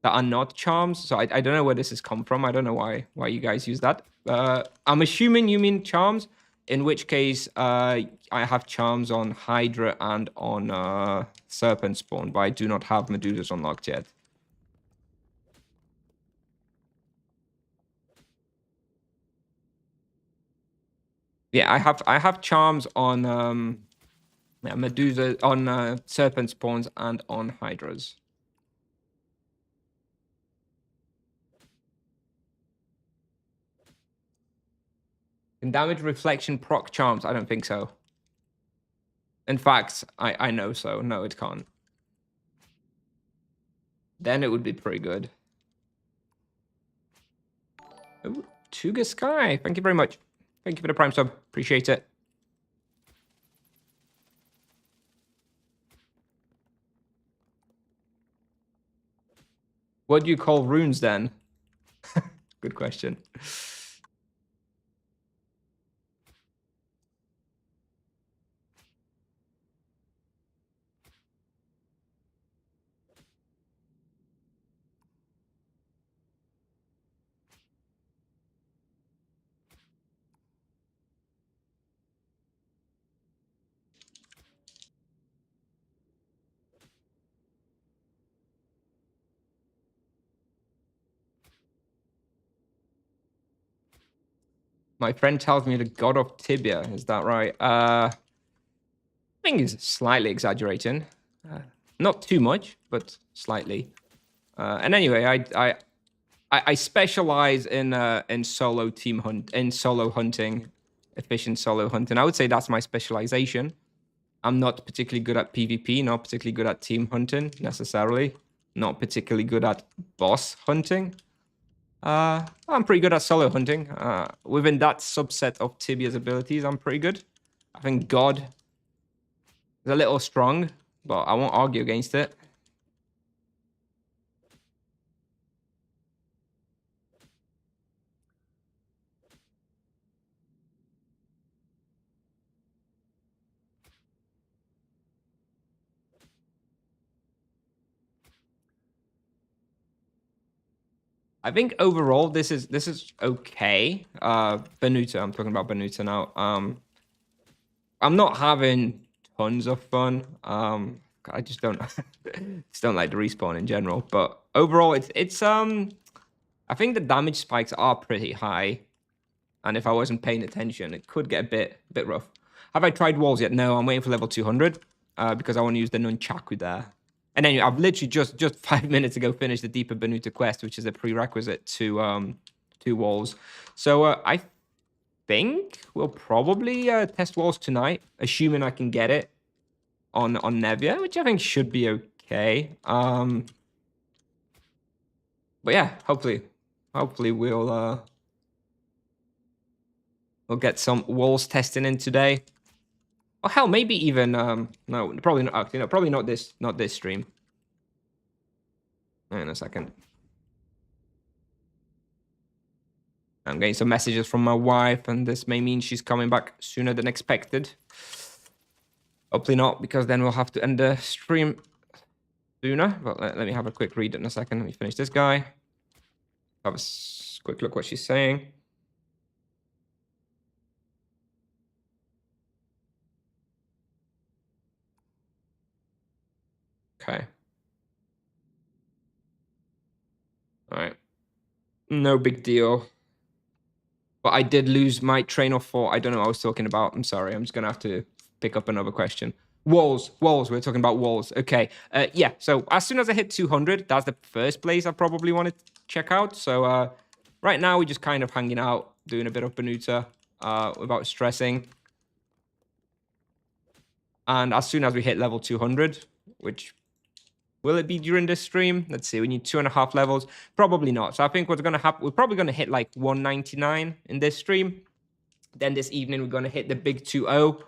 that are not charms. So I don't know where this has come from. I don't know why you guys use that. I'm assuming you mean charms, in which case I have charms on Hydra and on Serpent Spawn, but I do not have Medusas unlocked yet. Yeah, I have charms on Medusa, on Serpent Spawns, and on Hydras. Can damage reflection proc charms? I don't think so. In fact, I know so. No, it can't. Then it would be pretty good. Ooh, Tuga Sky, thank you very much. Thank you for the Prime sub. Appreciate it. What do you call runes then? Good question. My friend tells me the god of Tibia. Is that right? I think he's slightly exaggerating. Not too much, but slightly. And anyway, I specialize in solo hunting, efficient solo hunting. I would say that's my specialization. I'm not particularly good at PvP, not particularly good at team hunting necessarily, not particularly good at boss hunting. I'm pretty good at solo hunting. Within that subset of Tibia's abilities, I'm pretty good. I think God is a little strong, but I won't argue against it. I think overall this is okay. Banuta, I'm talking about Banuta now. I'm not having tons of fun. I just don't just don't like the respawn in general. But overall, it's I think the damage spikes are pretty high, and if I wasn't paying attention, it could get a bit rough. Have I tried walls yet? No, I'm waiting for level 200 because I want to use the nunchaku there. And anyway, I've literally just 5 minutes ago finished the Deeper Banuta quest, which is a prerequisite to walls. So I think we'll probably test walls tonight, assuming I can get it on Nevia, which I think should be okay. But yeah, hopefully Hopefully we'll get some walls testing in today. Oh hell, maybe even no, probably not. Actually, no, probably not this stream. In a second. I'm getting some messages from my wife, and this may mean she's coming back sooner than expected. Hopefully not, because then we'll have to end the stream sooner. But let me have a quick read in a second. Let me finish this guy. Have a quick look what she's saying. Okay. All right. No big deal. But I did lose my train of thought. I don't know what I was talking about. I'm sorry. I'm just going to have to pick up another question. Walls. We're talking about walls. Okay. Yeah. So as soon as I hit 200, that's the first place I probably want to check out. So right now we're just kind of hanging out, doing a bit of Banuta without stressing. And as soon as we hit level 200, which will it be during this stream? Let's see. We need 2.5 levels. Probably not. So I think what's going to happen, we're probably going to hit like 199 in this stream. Then this evening, we're going to hit the big 2-0.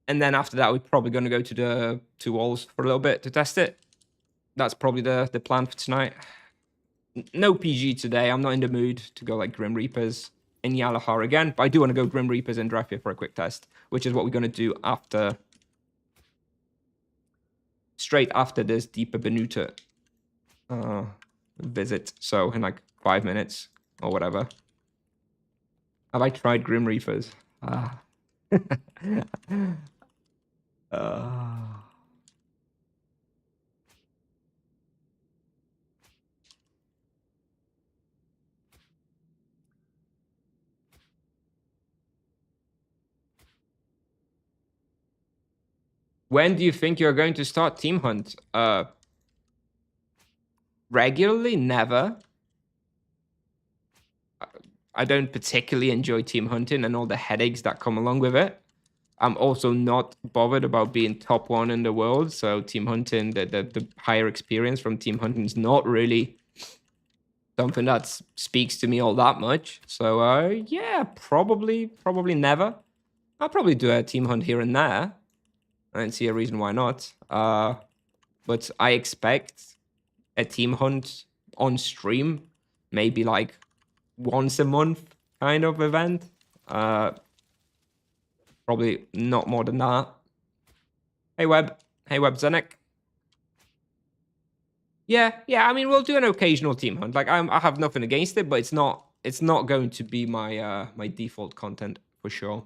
And then after that, we're probably going to go to the 2 walls for a little bit to test it. That's probably the plan for tonight. No PG today. I'm not in the mood to go like Grim Reapers in Yalahar again. But I do want to go Grim Reapers in Draiya for a quick test, which is what we're going to do after... straight after this deeper Banuta visit. So in like 5 minutes or whatever. Have I tried Grim Reapers? When do you think you're going to start Team Hunt? Regularly? Never. I don't particularly enjoy team hunting and all the headaches that come along with it. I'm also not bothered about being top 1 in the world. So team hunting, the higher experience from team hunting is not really something that speaks to me all that much. So yeah, probably never. I'll probably do a team hunt here and there. I don't see a reason why not. But I expect a team hunt on stream, maybe like once a month kind of event. Probably not more than that. Hey Web Zenek. Yeah. I mean, we'll do an occasional team hunt. Like I have nothing against it, but it's not going to be my my default content for sure.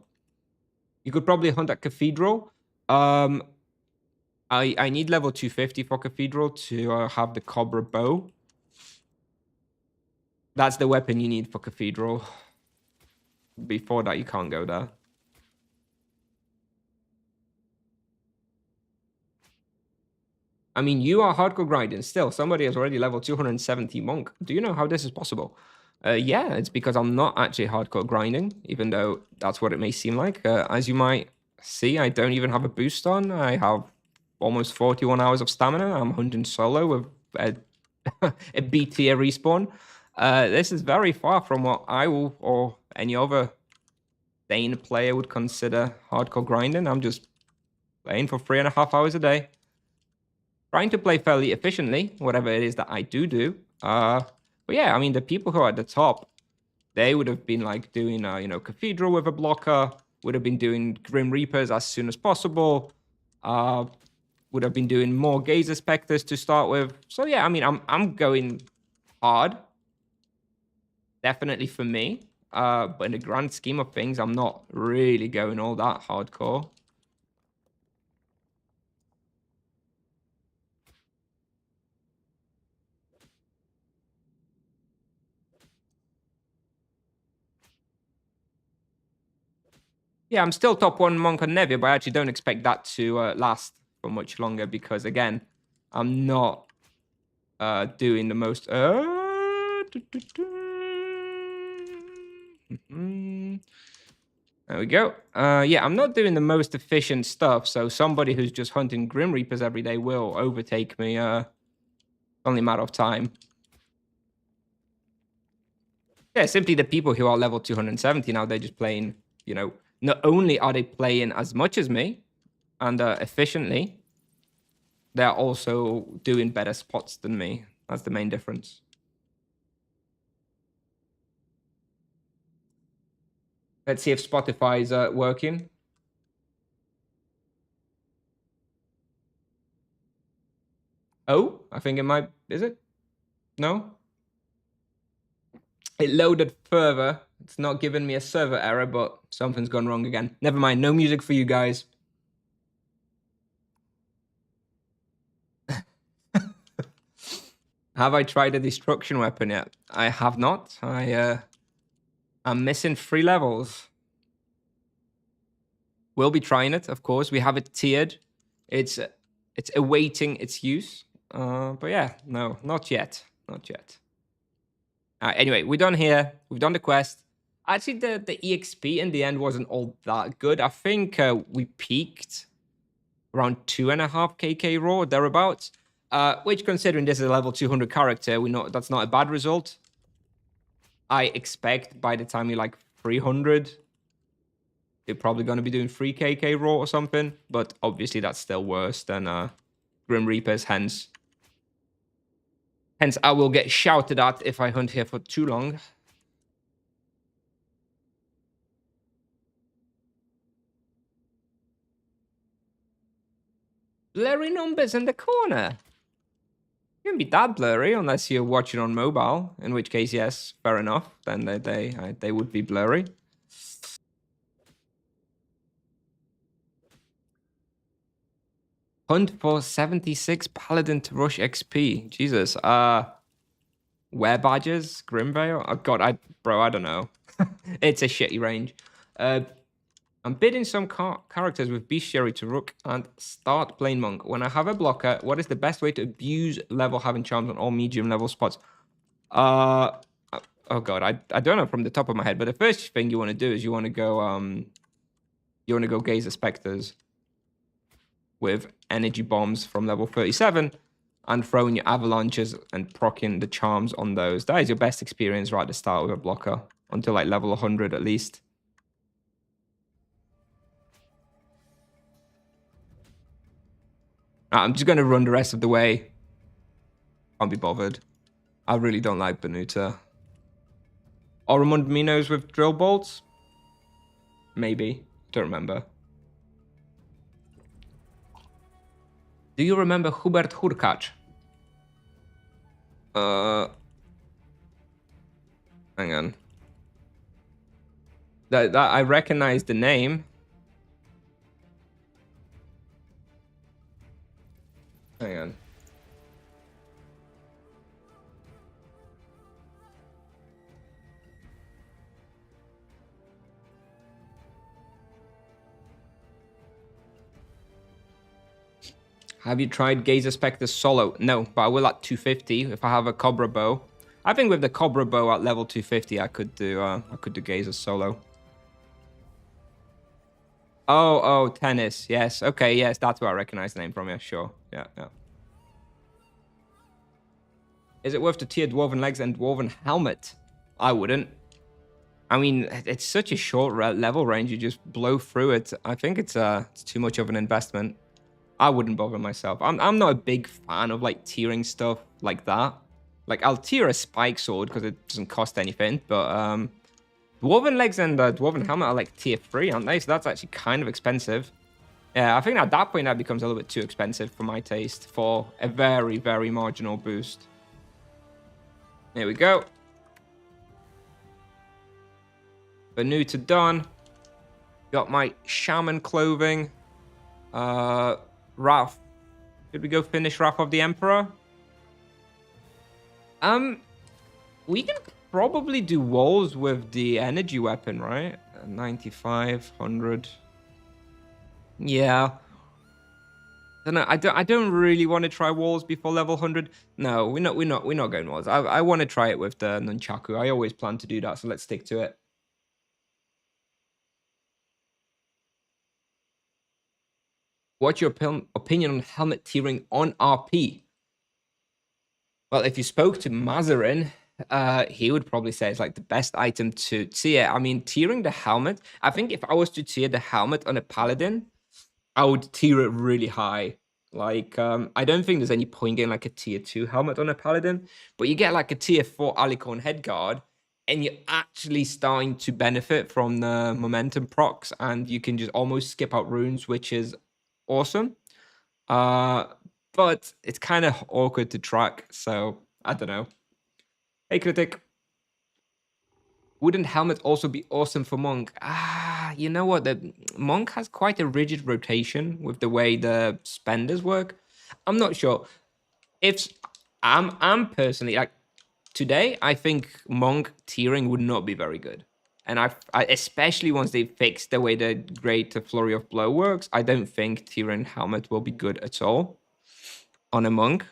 You could probably hunt at Cathedral. I need level 250 for Cathedral to have the Cobra bow. That's the weapon you need for Cathedral. Before that, you can't go there. I mean, you are hardcore grinding still. Somebody has already level 270 monk. Do you know how this is possible? Yeah, it's because I'm not actually hardcore grinding, even though that's what it may seem like. As you might see, I don't even have a boost on. I have almost 41 hours of stamina. I'm hunting solo with a B tier respawn. This is very far from what I will or any other sane player would consider hardcore grinding. I'm just playing for 3.5 hours a day. Trying to play fairly efficiently, whatever it is that I do. But yeah, I mean, the people who are at the top, they would have been like doing, Cathedral with a blocker, would have been doing Grim Reapers as soon as possible, would have been doing more Gazer Spectres to start with. So yeah, I mean, I'm going hard. Definitely for me. But in the grand scheme of things, I'm not really going all that hardcore. Yeah, I'm still top 1 monk on Nevia, but I actually don't expect that to last for much longer because, again, I'm not doing the most... There we go. Yeah, I'm not doing the most efficient stuff, so somebody who's just hunting Grim Reapers every day will overtake me. Only a matter of time. Yeah, simply the people who are level 270 now, they're just playing, you know, not only are they playing as much as me and efficiently, they're also doing better spots than me. That's the main difference. Let's see if Spotify's working. Oh, I think it might. Is it? No? It loaded further. It's not giving me a server error, but something's gone wrong again. Never mind. No music for you guys. Have I tried a destruction weapon yet? I have not. I'm missing 3 levels. We'll be trying it, of course. We have it tiered. It's awaiting its use. But yeah, no, not yet. Not yet. Anyway, we're done here. We've done the quest. Actually, the EXP in the end wasn't all that good. I think we peaked around 2.5 KK raw, thereabouts. Which, considering this is a level 200 character, we know that's not a bad result. I expect by the time you're like 300, you're probably going to be doing 3 KK raw or something. But obviously, that's still worse than Grim Reapers. Hence, I will get shouted at if I hunt here for too long. Blurry numbers in the corner. It can't be that blurry unless you're watching on mobile. In which case, yes, fair enough. Then they would be blurry. Hunt for 76 Paladin to rush XP. Jesus. Wear badges, Grimvale. Oh god, I don't know. It's a shitty range. I'm bidding some characters with Bestiary to Rook and start playing Monk. When I have a blocker, what is the best way to abuse level having charms on all medium level spots? Oh god, I don't know from the top of my head, but the first thing you want to do is you want to go Gazer Spectres with energy bombs from level 37 and throwing your avalanches and proccing the charms on those. That is your best experience right at the start with a blocker until like level 100 at least. I'm just going to run the rest of the way. Can't be bothered. I really don't like Banuta. Oromund Minos with drill bolts? Maybe. Don't remember. Do you remember Hubert Hurkacz? Hang on. That I recognize the name. Hang on. Have you tried Gazer Spectre solo? No, but I will at 250 if I have a Cobra bow. I think with the Cobra bow at level 250, I could do Gazer solo. Oh, tennis. Yes. Okay. Yes, that's where I recognize the name from. Yeah, sure. Yeah. Is it worth the tier Dwarven legs and Dwarven helmet? I wouldn't. I mean, it's such a short level range. You just blow through it. I think it's too much of an investment. I wouldn't bother myself. I'm not a big fan of like tiering stuff like that. Like I'll tier a spike sword because it doesn't cost anything, but Dwarven legs and Dwarven helmet are like tier 3, aren't they? So that's actually kind of expensive. Yeah, I think at that point that becomes a little bit too expensive for my taste for a very, very marginal boost. Here we go. Banuta done. Got my shaman clothing. Wrath. Should we go finish Wrath of the Emperor? We can probably do walls with the energy weapon, right? 95, 100. Yeah. I don't really want to try walls before level 100. No, we're not going walls. I want to try it with the nunchaku. I always plan to do that, so let's stick to it. What's your opinion on helmet tiering on RP? Well, if you spoke to Mazarin, he would probably say it's like the best item to tier. I mean, tiering the helmet. I think if I was to tier the helmet on a paladin, I would tier it really high. Like, I don't think there's any point getting like a tier 2 helmet on a paladin, but you get like a tier 4 Alicorn headguard, and you're actually starting to benefit from the momentum procs, and you can just almost skip out runes, which is awesome. But it's kind of awkward to track, so I don't know. Hey, Critic. Wouldn't helmet also be awesome for Monk? You know what? The Monk has quite a rigid rotation with the way the spenders work. I'm not sure. If I'm personally like today, I think Monk tiering would not be very good. And I especially once they fix the way the great flurry of blow works, I don't think tiering helmet will be good at all on a Monk.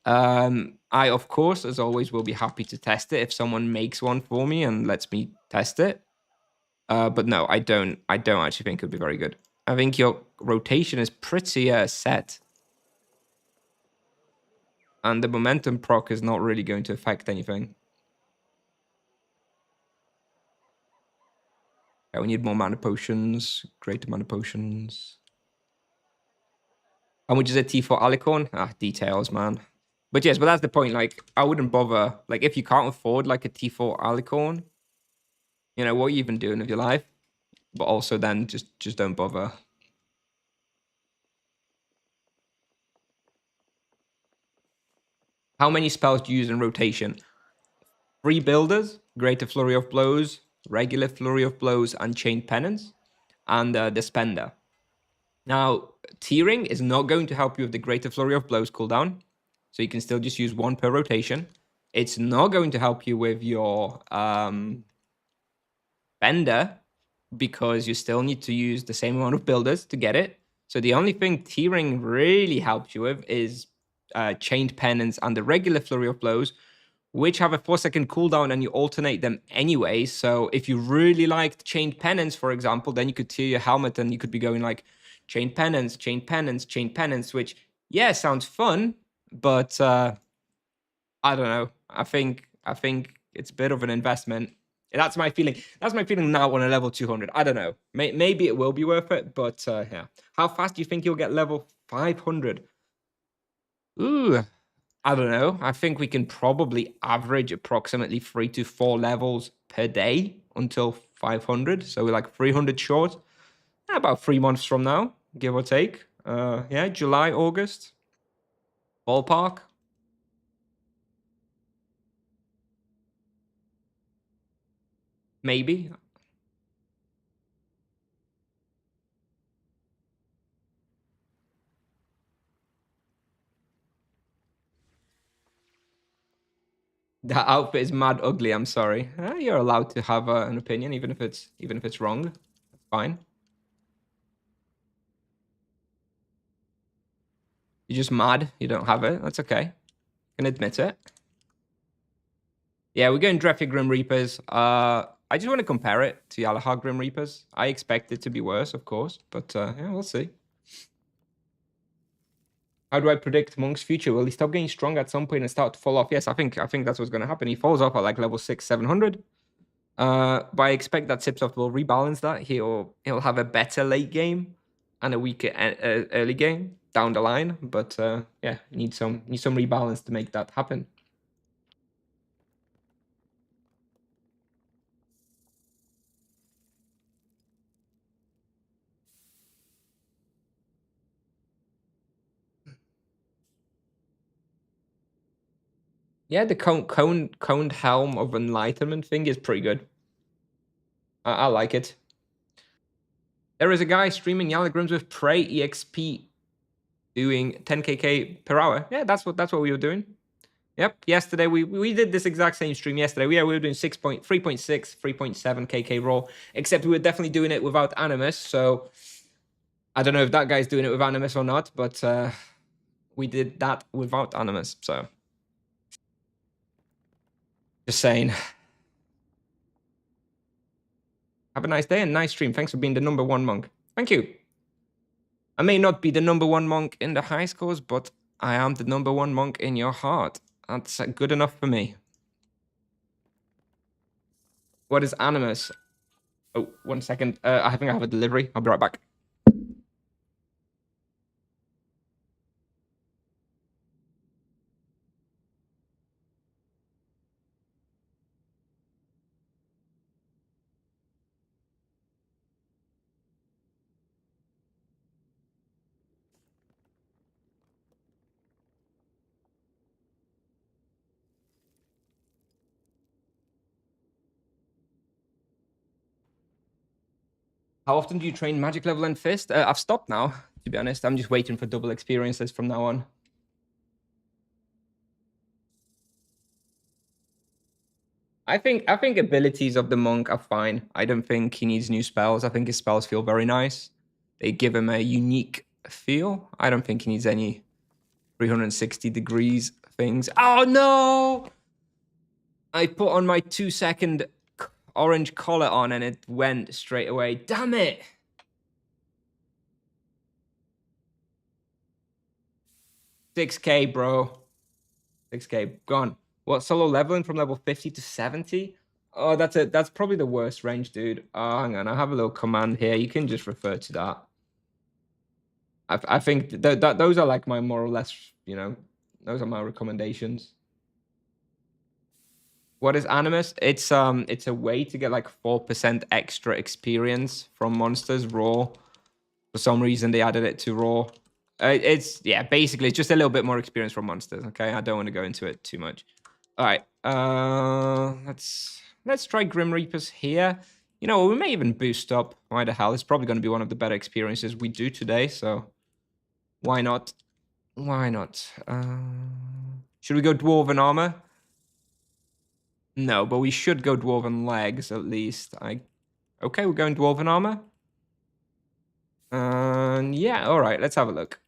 I, of course, as always, will be happy to test it if someone makes one for me and lets me test it. But no, I don't actually think it would be very good. I think your rotation is pretty set. And the momentum proc is not really going to affect anything. Yeah, we need more mana potions, greater mana potions. How much is a T4 Alicorn? Details, man. But yes, but that's the point. Like, I wouldn't bother. Like, if you can't afford like a T4 Alicorn, you know, what are you even doing with your life? But also then just don't bother. How many spells do you use in rotation? 3 builders, Greater Flurry of Blows, Regular Flurry of Blows, and Chained Penance, and the Spender. Now, tiering is not going to help you with the Greater Flurry of Blows cooldown, so you can still just use 1 per rotation. It's not going to help you with your Spender, because you still need to use the same amount of builders to get it. So the only thing tiering really helps you with is Chained Penance and the Regular Flurry of Blows, which have a 4-second cooldown and you alternate them anyway. So if you really liked Chained Penance, for example, then you could tier your helmet and you could be going like Chained Penance, Chained Penance, Chained Penance, which, yeah, sounds fun, but I don't know. I think it's a bit of an investment. That's my feeling. That's my feeling now on a level 200. I don't know. Maybe it will be worth it, but yeah. How fast do you think you'll get level 500? Ooh, I don't know. I think we can probably average approximately 3 to 4 levels per day until 500. So we're like 300 short. About 3 months from now, give or take. Yeah, July, August. Ballpark. Maybe. That outfit is mad ugly. I'm sorry. You're allowed to have an opinion, even if it's wrong. That's fine. You're just mad. You don't have it. That's okay. You can admit it. Yeah, we're going Draiya Grim Reapers. I just want to compare it to Yalahar Grim Reapers. I expect it to be worse, of course, but yeah, we'll see. How do I predict Monk's future? Will he stop getting strong at some point and start to fall off? Yes, I think that's what's going to happen. He falls off at like level 6, 700. But I expect that Sipsoft will rebalance that. He'll have a better late game and a weaker early game down the line. But yeah, need some rebalance to make that happen. Yeah, the coned helm of enlightenment thing is pretty good. I like it. There is a guy streaming Draiya Grims with Prey EXP doing 10kk per hour. Yeah, that's what we were doing. Yep. Yesterday we did this exact same stream yesterday. We were doing 3.6, 3.7 kk roll, except we were definitely doing it without Animus. So I don't know if that guy's doing it with Animus or not, but we did that without Animus. So just saying. Have a nice day and nice stream. Thanks for being the #1 monk. Thank you. I may not be the #1 monk in the high scores, but I am the #1 monk in your heart. That's good enough for me. What is animus? Oh, 1 second. I think I have a delivery. I'll be right back. How often do you train magic level and fist? I've stopped now, to be honest. I'm just waiting for double experiences from now on. I think abilities of the monk are fine. I don't think he needs new spells. I think his spells feel very nice. They give him a unique feel. I don't think he needs any 360 degrees things. Oh no! I put on my 2-second orange collar on and it went straight away. Damn it! $6K, bro. 6K, gone. What, solo leveling from level 50 to 70? Oh, that's probably the worst range, dude. Oh, hang on, I have a little command here. You can just refer to that. I think that those are like my more or less, you know, those are my recommendations. What is animus? It's a way to get like 4% extra experience from monsters raw. For some reason, they added it to raw. Yeah, basically it's just a little bit more experience from monsters. Okay, I don't want to go into it too much. All right, let's try Grim Reapers here. You know, we may even boost up. Why the hell? It's probably going to be one of the better experiences we do today. So why not? Why not? Should we go Dwarven Armor? No, but we should go Dwarven Legs at least. Okay, we're going Dwarven Armor. Yeah, all right, let's have a look.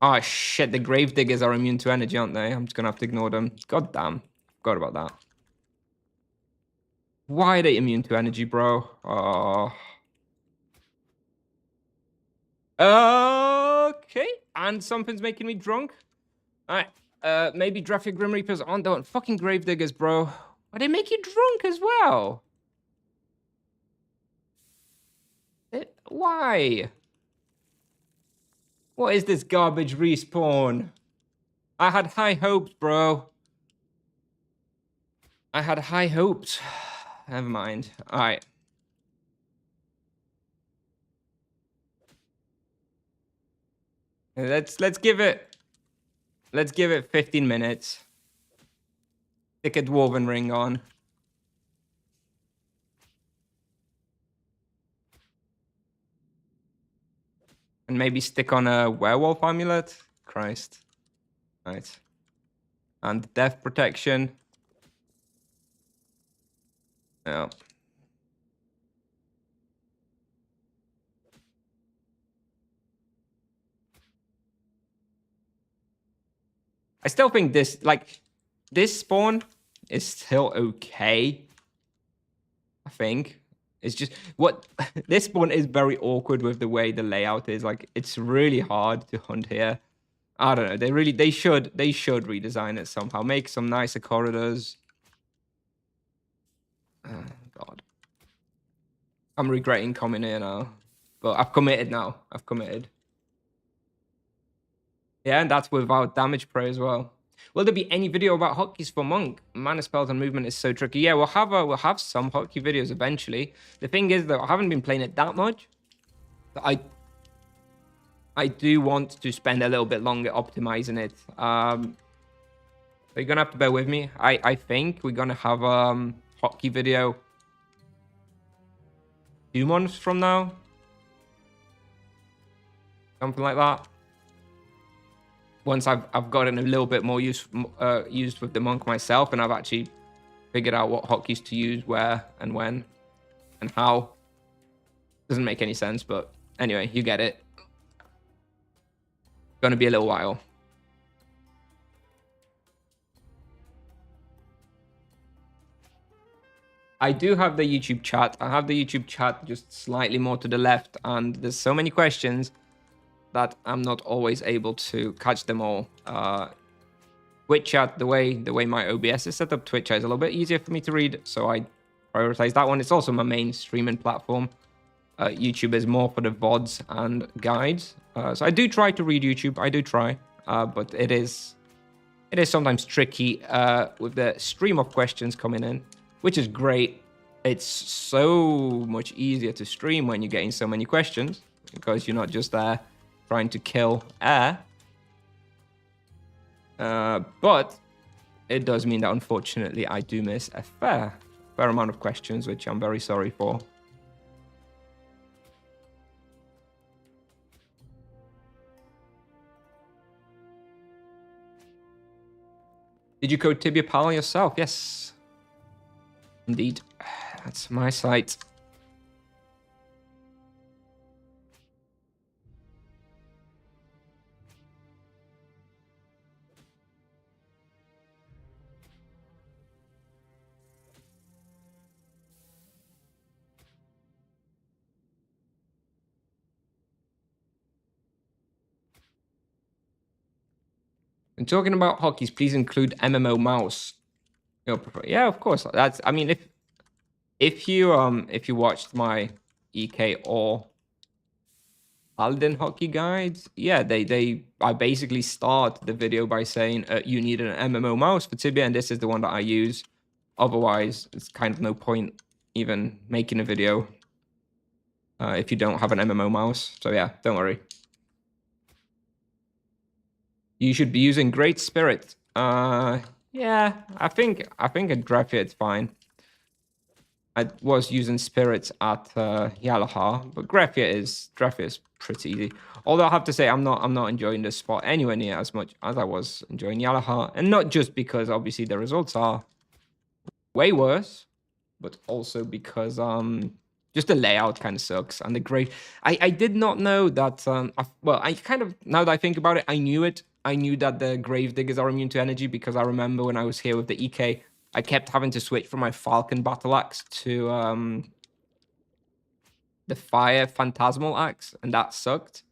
Oh shit, the Gravediggers are immune to energy, aren't they? I'm just gonna have to ignore them. God damn, forgot about that. Why are they immune to energy, bro? Oh. Okay, and something's making me drunk. All right, maybe Draiya Grim Reapers aren't the fucking Gravediggers, bro. Why they make you drunk as well? Why? What is this garbage respawn? I had high hopes, bro. I had high hopes. Never mind. All right. Let's give it 15 minutes. Stick a dwarven ring on. And maybe stick on a werewolf amulet. Christ. Right. And death protection. Yeah. I still think this spawn is still okay. I think. It's just this spawn is very awkward with the way the layout is. Like, it's really hard to hunt here. I don't know. They should redesign it somehow. Make some nicer corridors. Oh, God. I'm regretting coming here now. But I've committed now. I've committed. Yeah, and that's without damage prey as well. Will there be any video about hotkeys for monk? Mana spells and movement is so tricky. Yeah, we'll have some hotkey videos eventually. The thing is though, I haven't been playing it that much. But I do want to spend a little bit longer optimizing it. So you're gonna have to bear with me. I think we're gonna have hotkey video 2 months from now. Something like that. Once I've gotten a little bit more used with the monk myself, and I've actually figured out what hotkeys to use, where and when and how. Doesn't make any sense, but anyway, you get it. Gonna be a little while. I do have the YouTube chat. I have the YouTube chat just slightly more to the left, and there's so many questions that I'm not always able to catch them all. Twitch chat, the way my OBS is set up, Twitch chat is a little bit easier for me to read, so I prioritize that one. It's also my main streaming platform. YouTube is more for the VODs and guides. So I do try to read YouTube. I do try, but it is sometimes tricky with the stream of questions coming in, which is great. It's so much easier to stream when you're getting so many questions because you're not just there trying to kill air. But it does mean that unfortunately I do miss a fair amount of questions, which I'm very sorry for. Did you code Tibia Pal yourself? Yes, indeed. That's my site. And talking about hotkeys, please include MMO mouse. Yeah, of course. That's. I mean, if you watched my EK or Paladin hotkey guides, yeah, I basically start the video by saying you need an MMO mouse for Tibia, and this is the one that I use. Otherwise, it's kind of no point even making a video if you don't have an MMO mouse. So yeah, don't worry. You should be using Great Spirit. Yeah, I think a Draiya it's fine. I was using Spirits at Yalahar, but Draiya is pretty easy. Although I have to say I'm not enjoying this spot anywhere near as much as I was enjoying Yalahar, and not just because obviously the results are way worse, but also because just the layout kind of sucks and the grave. I did not know that. Well, I kind of, now that I think about it, I knew it. I knew that the grave diggers are immune to energy because I remember when I was here with the EK, I kept having to switch from my Falcon battle axe to the fire phantasmal axe, and that sucked.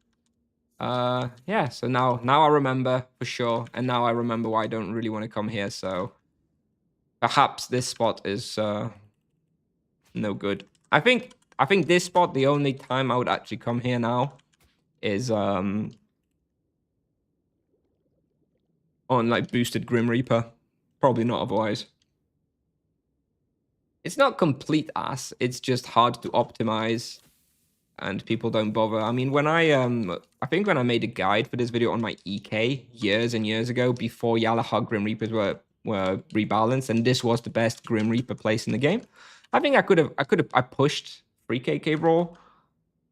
Yeah, so now I remember for sure, and now I remember why I don't really want to come here. So perhaps this spot is no good. I think this spot, the only time I would actually come here now is on like boosted Grim Reaper. Probably not otherwise. It's not complete ass. It's just hard to optimize, and people don't bother. I mean, when I think when I made a guide for this video on my EK years and years ago, before Yalahar Grim Reapers were rebalanced, and this was the best Grim Reaper place in the game. I think I pushed 3KK Raw,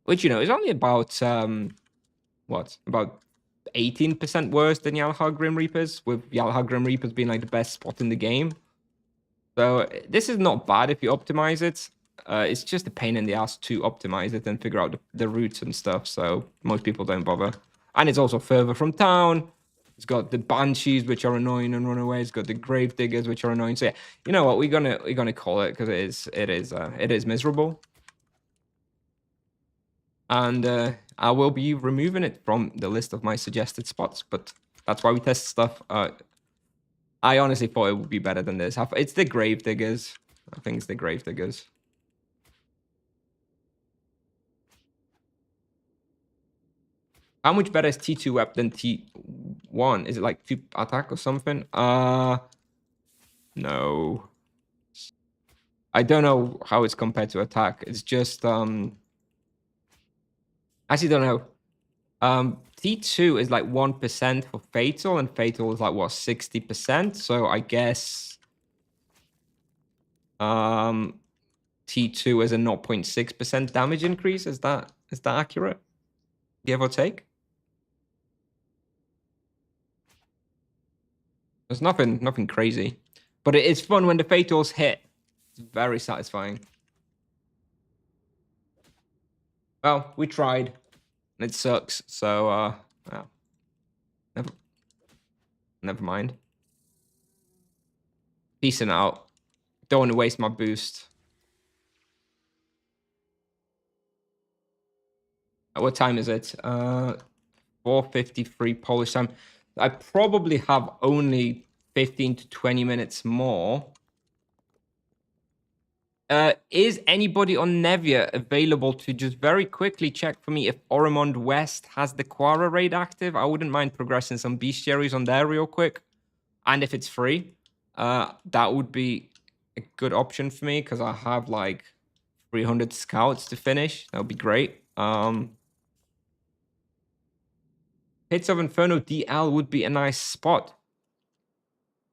which, you know, is only about about 18% worse than Yalahar Grim Reapers, with Yalahar Grim Reapers being like the best spot in the game. So this is not bad if you optimize it. It's just a pain in the ass to optimize it and figure out the routes and stuff. So most people don't bother. And it's also further from town. It's got the banshees, which are annoying and run away. It's got the grave diggers, which are annoying. So yeah, you know what? We're gonna call it because it is miserable. And I will be removing it from the list of my suggested spots. But that's why we test stuff. I honestly thought it would be better than this. It's the grave diggers. I think it's the grave diggers. How much better is T2 web than T1? Is it like 2 attack or something? No. I don't know how it's compared to attack. It's just actually don't know. T2 is like 1% for fatal, and fatal is like what, 60%. So I guess T2 is a 0.6% damage increase. Is that accurate? Give or take? There's nothing crazy, but it is fun when the fatals hit. It's very satisfying. Well, we tried, and it sucks. So well, never mind. Peacing out. Don't want to waste my boost. What time is it? 4:53 Polish time. I probably have only 15 to 20 minutes more. Is anybody on Nevia available to just very quickly check for me if Oromond West has the Quara raid active? I wouldn't mind progressing some bestiaries on there real quick. And if it's free, that would be a good option for me because I have like 300 scouts to finish. That would be great. Pits of Inferno DL would be a nice spot.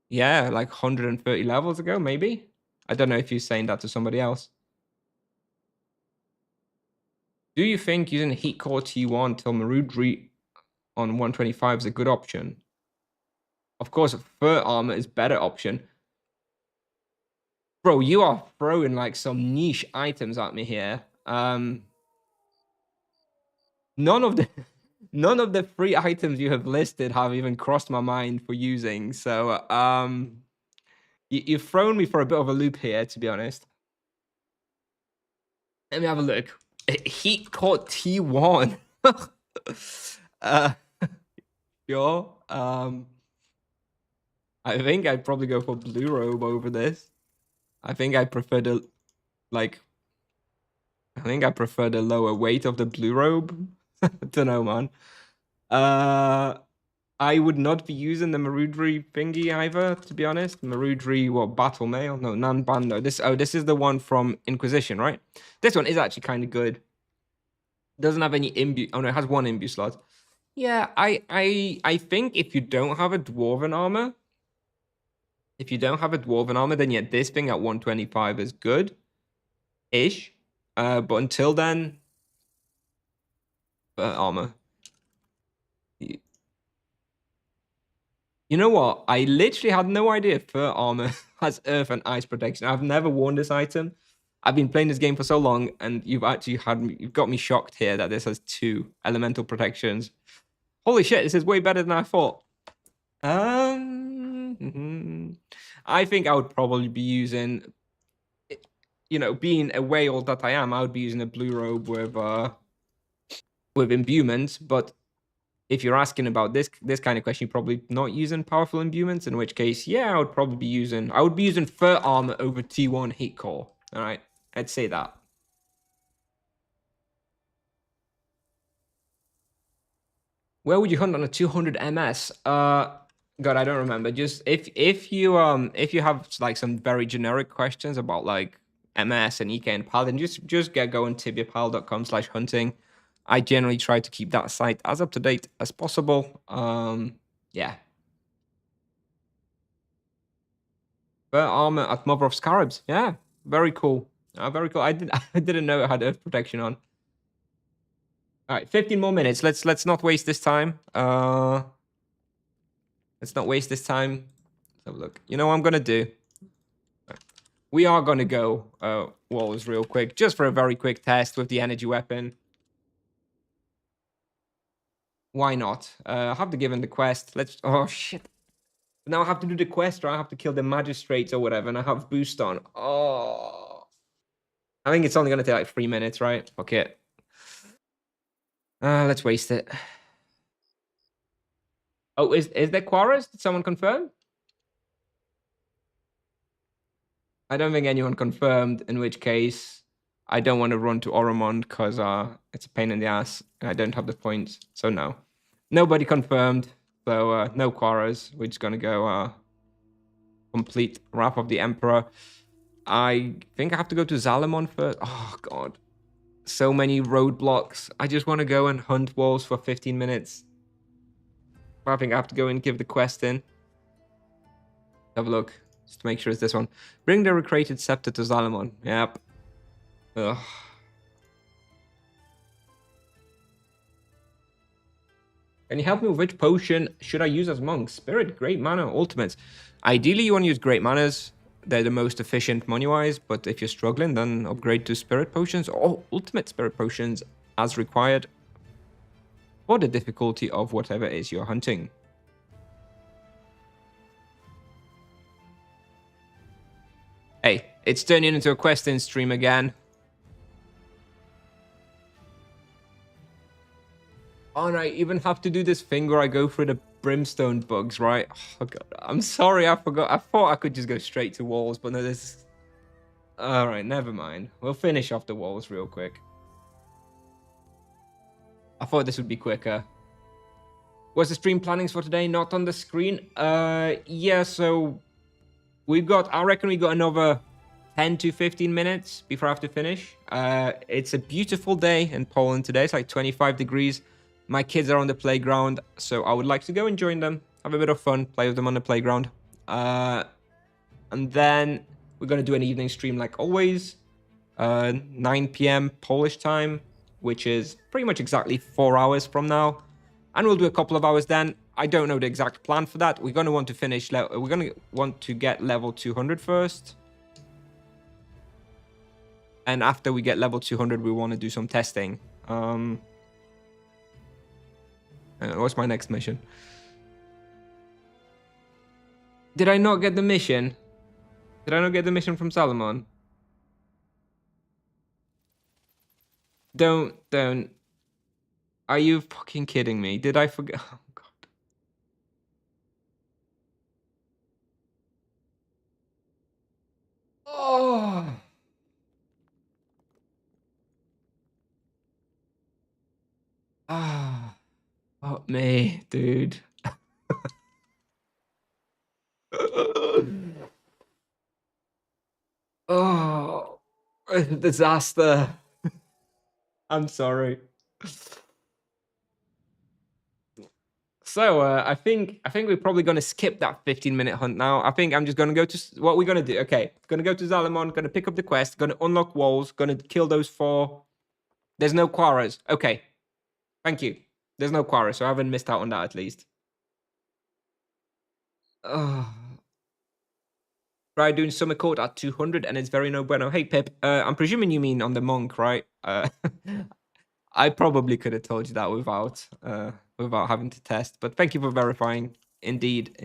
Yeah, like 130 levels ago, maybe. I don't know if you're saying that to somebody else. Do you think using Heat Core T1 till Marudri on 125 is a good option? Of course, Fur Armor is better option. Bro, you are throwing like some niche items at me here. None of the free items you have listed have even crossed my mind for using. So, you've thrown me for a bit of a loop here, to be honest. Let me have a look. Heat Core T1. Sure. I think I'd probably go for Blue Robe over this. I think I prefer the lower weight of the Blue Robe. I don't know, man. I would not be using the Marudri thingy either, to be honest. Marudri, what, Battle Mail? No, Nanbando. This is the one from Inquisition, right? This one is actually kind of good. Doesn't have any imbue. Oh no, it has one imbue slot. Yeah, I think if you don't have a Dwarven armor, then yeah, this thing at 125 is good-ish. But until then, armor. You know what? I literally had no idea Fur Armor has Earth and Ice protection. I've never worn this item. I've been playing this game for so long, and you've got me shocked here that this has 2 elemental protections. Holy shit, this is way better than I thought. I think I would probably be using, being a whale that I am, I would be using a Blue Robe with imbuements, but if you're asking about this kind of question, you're probably not using powerful imbuements, in which case, yeah, I would be using Fur Armor over T1 Heat Core. All right, I'd say that. Where would you hunt on a 200 MS? God, I don't remember. Just if you have like some very generic questions about like MS and EK and Paladin, just get going tibiapal.com/hunting. I generally try to keep that site as up to date as possible. Yeah. Fur armor at Mother of Scarabs. Yeah, very cool. Very cool. I didn't know it had Earth protection on. All right, 15 more minutes. Let's not waste this time. Let's not waste this time. Let's have a look. You know what I'm gonna do? We are gonna go walls real quick, just for a very quick test with the energy weapon. Why not? I have to give him the quest. Oh shit. Now I have to do the quest, or I have to kill the magistrates or whatever, and I have boost on. Oh. I think it's only gonna take like 3 minutes, right? Fuck it. Let's waste it. Oh, is there Quaras? Did someone confirm? I don't think anyone confirmed, in which case I don't want to run to Oromond because it's a pain in the ass and I don't have the points. So no. Nobody confirmed. So no Quaras. We're just gonna go complete Wrath of the Emperor. I think I have to go to Zalamon first. Oh god. So many roadblocks. I just want to go and hunt walls for 15 minutes. I think I have to go and give the quest in. Have a look. Just to make sure it's this one. Bring the recreated scepter to Zalamon. Yep. Ugh. Can you help me with which potion should I use as monk? Spirit, Great Mana, Ultimates. Ideally, you want to use Great Manas. They're the most efficient money-wise, but if you're struggling, then upgrade to Spirit Potions or Ultimate Spirit Potions as required for the difficulty of whatever it is you're hunting. Hey, it's turning into a questing stream again. Oh, and I even have to do this thing where I go through the brimstone bugs, right? Oh, God. I'm sorry, I forgot. I thought I could just go straight to walls, but no, there's... All right, never mind. We'll finish off the walls real quick. I thought this would be quicker. What's the stream plannings for today? Not on the screen. Yeah, so we've got, I reckon we got another 10 to 15 minutes before I have to finish. It's a beautiful day in Poland today. It's like 25 degrees. My kids are on the playground, so I would like to go and join them, have a bit of fun, play with them on the playground. And then we're going to do an evening stream like always, 9 p.m. Polish time, which is pretty much exactly 4 hours from now. And we'll do a couple of hours then. I don't know the exact plan for that. We're going to want to finish, we're going to want to get level 200 first. And after we get level 200, we want to do some testing. What's my next mission? Did I not get the mission? Did I not get the mission from Salomon? Don't. Are you fucking kidding me? Did I forget? Oh, God. Oh. Ah. Fuck me, dude. Oh. Disaster. I'm sorry. So I think we're probably going to skip that 15-minute hunt now. I think I'm just going to go to what we're going to do. Okay, going to go to Zalamon, going to pick up the quest, going to unlock walls, going to kill those 4. There's no Quarras. Okay, thank you. There's no Quarras, so I haven't missed out on that at least. Try doing summer court at 200 and it's very no bueno. Hey Pip, I'm presuming you mean on the monk, right? I probably could have told you that without having to test, but thank you for verifying. Indeed.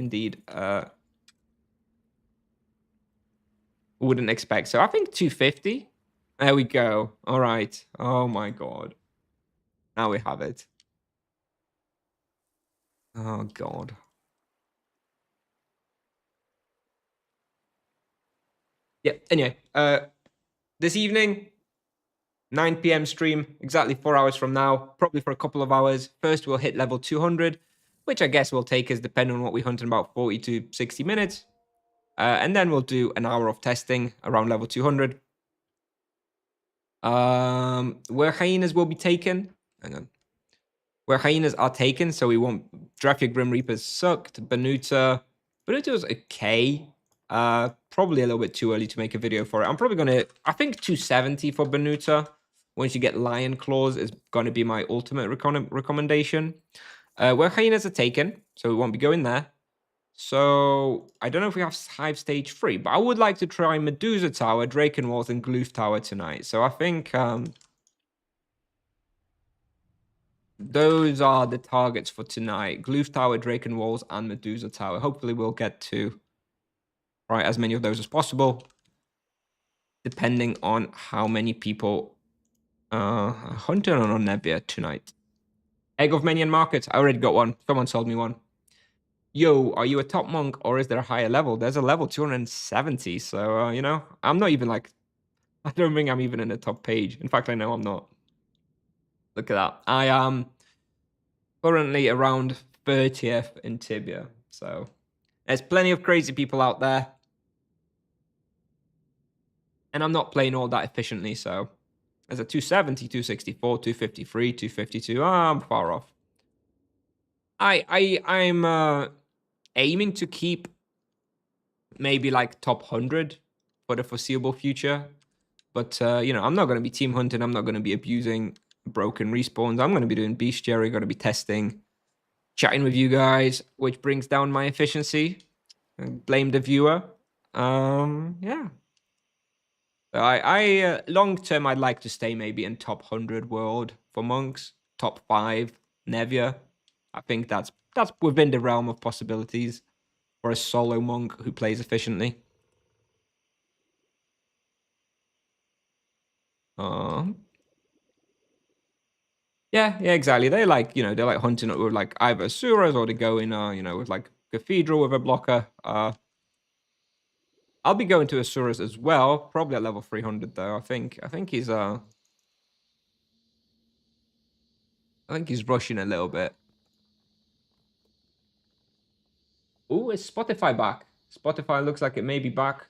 Wouldn't expect. So I think 250. There we go. All right. Oh my God. Now we have it. Oh God. Yeah. Anyway, this evening, 9 p.m. stream, exactly 4 hours from now, probably for a couple of hours. First, we'll hit level 200, which I guess will take us, depending on what we hunt, in about 40 to 60 minutes. And then we'll do an hour of testing around level 200. Where hyenas will be taken. Hang on. Where hyenas are taken, so we want Draiya Grim Reapers sucked. Banuta was okay. Probably a little bit too early to make a video for it. I'm probably gonna, I think 270 for Banuta. Once you get Lion Claws is gonna be my ultimate recommendation. Where hyenas are taken, so we won't be going there. So I don't know if we have Hive Stage 3, but I would like to try Medusa Tower, Drakenwalls, and Glooth Tower tonight. So I think those are the targets for tonight. Glooth Tower, Drakenwalls, and Medusa Tower. Hopefully we'll get to try as many of those as possible, depending on how many people hunting on Nebia tonight. Egg of Minion Market. I already got one. Someone sold me one. Yo, are you a top monk or is there a higher level? There's a level 270. So, you know, I'm not even like, I don't think I'm even in the top page. In fact, I know I'm not. Look at that. I am currently around 30th in Tibia. So there's plenty of crazy people out there. And I'm not playing all that efficiently. So there's a 270, 264, 253, 252. I'm far off. I'm aiming to keep maybe like top 100 for the foreseeable future. But, you know, I'm not going to be team hunting. I'm not going to be abusing broken respawns. I'm going to be doing bestiary, going to be testing, chatting with you guys, which brings down my efficiency. Blame the viewer. Yeah. I long term, I'd like to stay maybe in top 100 world for monks, top 5 Nevia. I think that's within the realm of possibilities for a solo monk who plays efficiently. Yeah, Yeah, exactly. They like, they're like hunting with like either Asuras or they go in, with like Cathedral with a blocker. I'll be going to Asuras as well, probably at level 300 though. I think he's rushing a little bit. Oh, is Spotify back? Spotify looks like it may be back.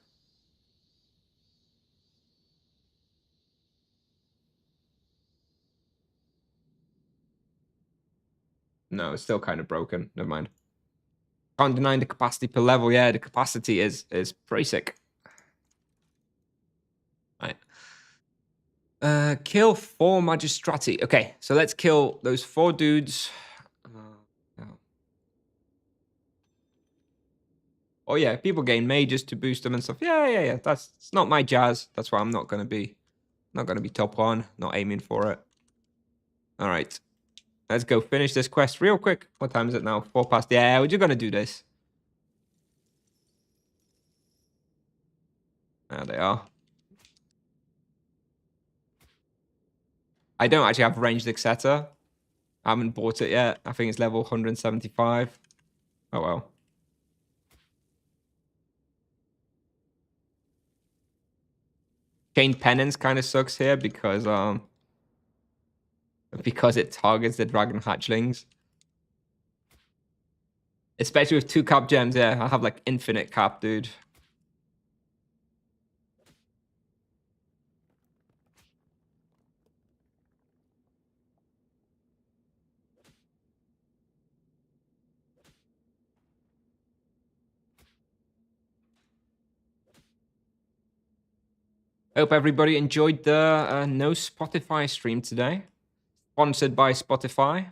No, it's still kind of broken. Never mind. Can't deny the capacity per level. Yeah, the capacity is pretty sick. Right. Kill 4 Magistrati. Okay, so let's kill those 4 dudes. Oh yeah, people gain mages to boost them and stuff. Yeah. It's not my jazz. That's why I'm not gonna be top one. Not aiming for it. All right, let's go finish this quest real quick. What time is it now? 4 past. Yeah, we're just gonna do this. There they are. I don't actually have ranged Exeter. I haven't bought it yet. I think it's level 175. Oh well. Chained Penance kind of sucks here because it targets the dragon hatchlings. Especially with 2 cap gems, yeah. I have like infinite cap, dude. Hope everybody enjoyed the no Spotify stream today. Sponsored by Spotify.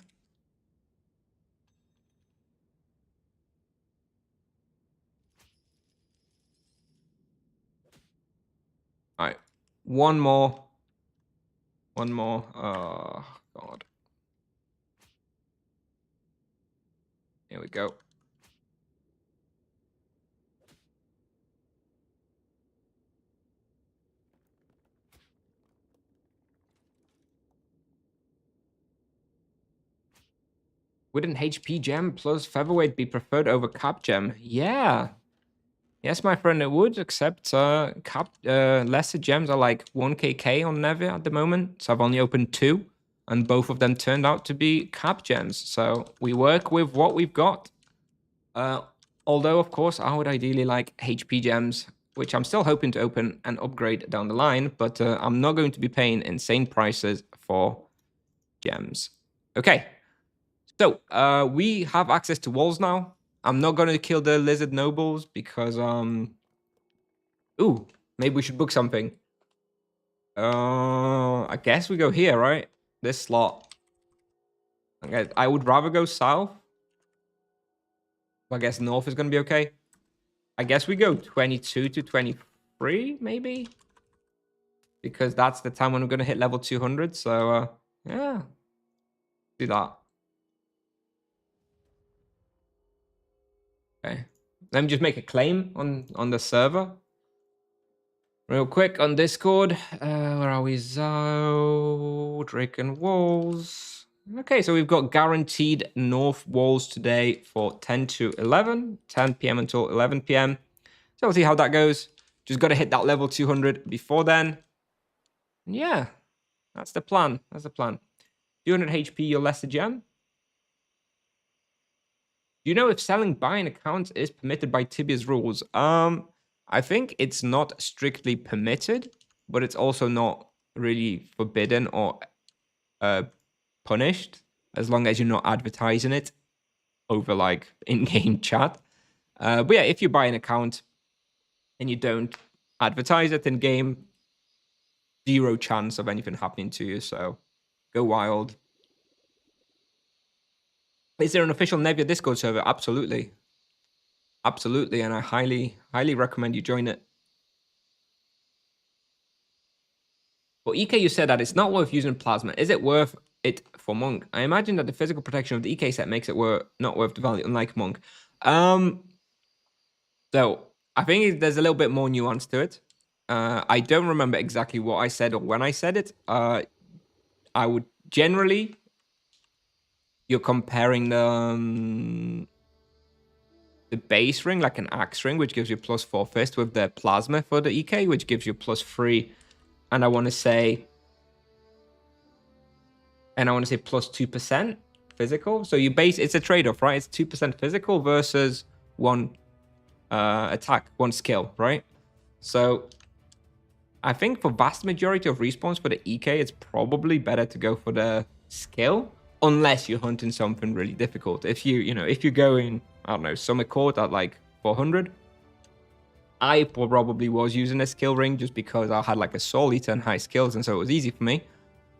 All right, one more. Oh God. Here we go. Would an HP gem plus featherweight be preferred over cap gem? Yeah. Yes, my friend, it would, except lesser gems are like 1kk on Nevia at the moment. So I've only opened 2, and both of them turned out to be cap gems. So we work with what we've got. Although, of course, I would ideally like HP gems, which I'm still hoping to open and upgrade down the line, but I'm not going to be paying insane prices for gems. Okay, so we have access to walls now. I'm not going to kill the lizard nobles because ooh, maybe we should book something. I guess we go here, right? This slot. Okay, I would rather go south. I guess north is going to be okay. I guess we go 22 to 23, maybe? Because that's the time when we're going to hit level 200. So, yeah. Do that. Okay. Let me just make a claim on the server. Real quick on Discord. Where are we? Drake and Walls. Okay, so we've got guaranteed north walls today for 10 to 11. 10 p.m. until 11 p.m. So we'll see how that goes. Just got to hit that level 200 before then. Yeah, that's the plan. 200 HP, your lesser gem. Do you know if selling buying accounts is permitted by Tibia's rules? I think it's not strictly permitted, but it's also not really forbidden or punished as long as you're not advertising it over like in-game chat. But yeah, if you buy an account and you don't advertise it in game, 0 chance of anything happening to you. So go wild. Is there an official Nevia Discord server? Absolutely. Absolutely. And I highly recommend you join it. But EK, you said that it's not worth using plasma. Is it worth it for Monk? I imagine that the physical protection of the EK set makes it not worth the value, unlike Monk. So I think there's a little bit more nuance to it. I don't remember exactly what I said or when I said it. I would generally you're comparing the base ring, like an axe ring, which gives you +4 fist, with the plasma for the EK, which gives you +3, and I want to say +2% physical. So you base, it's a trade-off, right? It's 2% physical versus 1 attack, 1 skill, right? So I think for vast majority of respawns for the EK, it's probably better to go for the skill, unless you're hunting something really difficult. If if you're going, I don't know, Summer Court at like 400, I probably was using a skill ring just because I had like a Soul Eater and high skills, and so it was easy for me.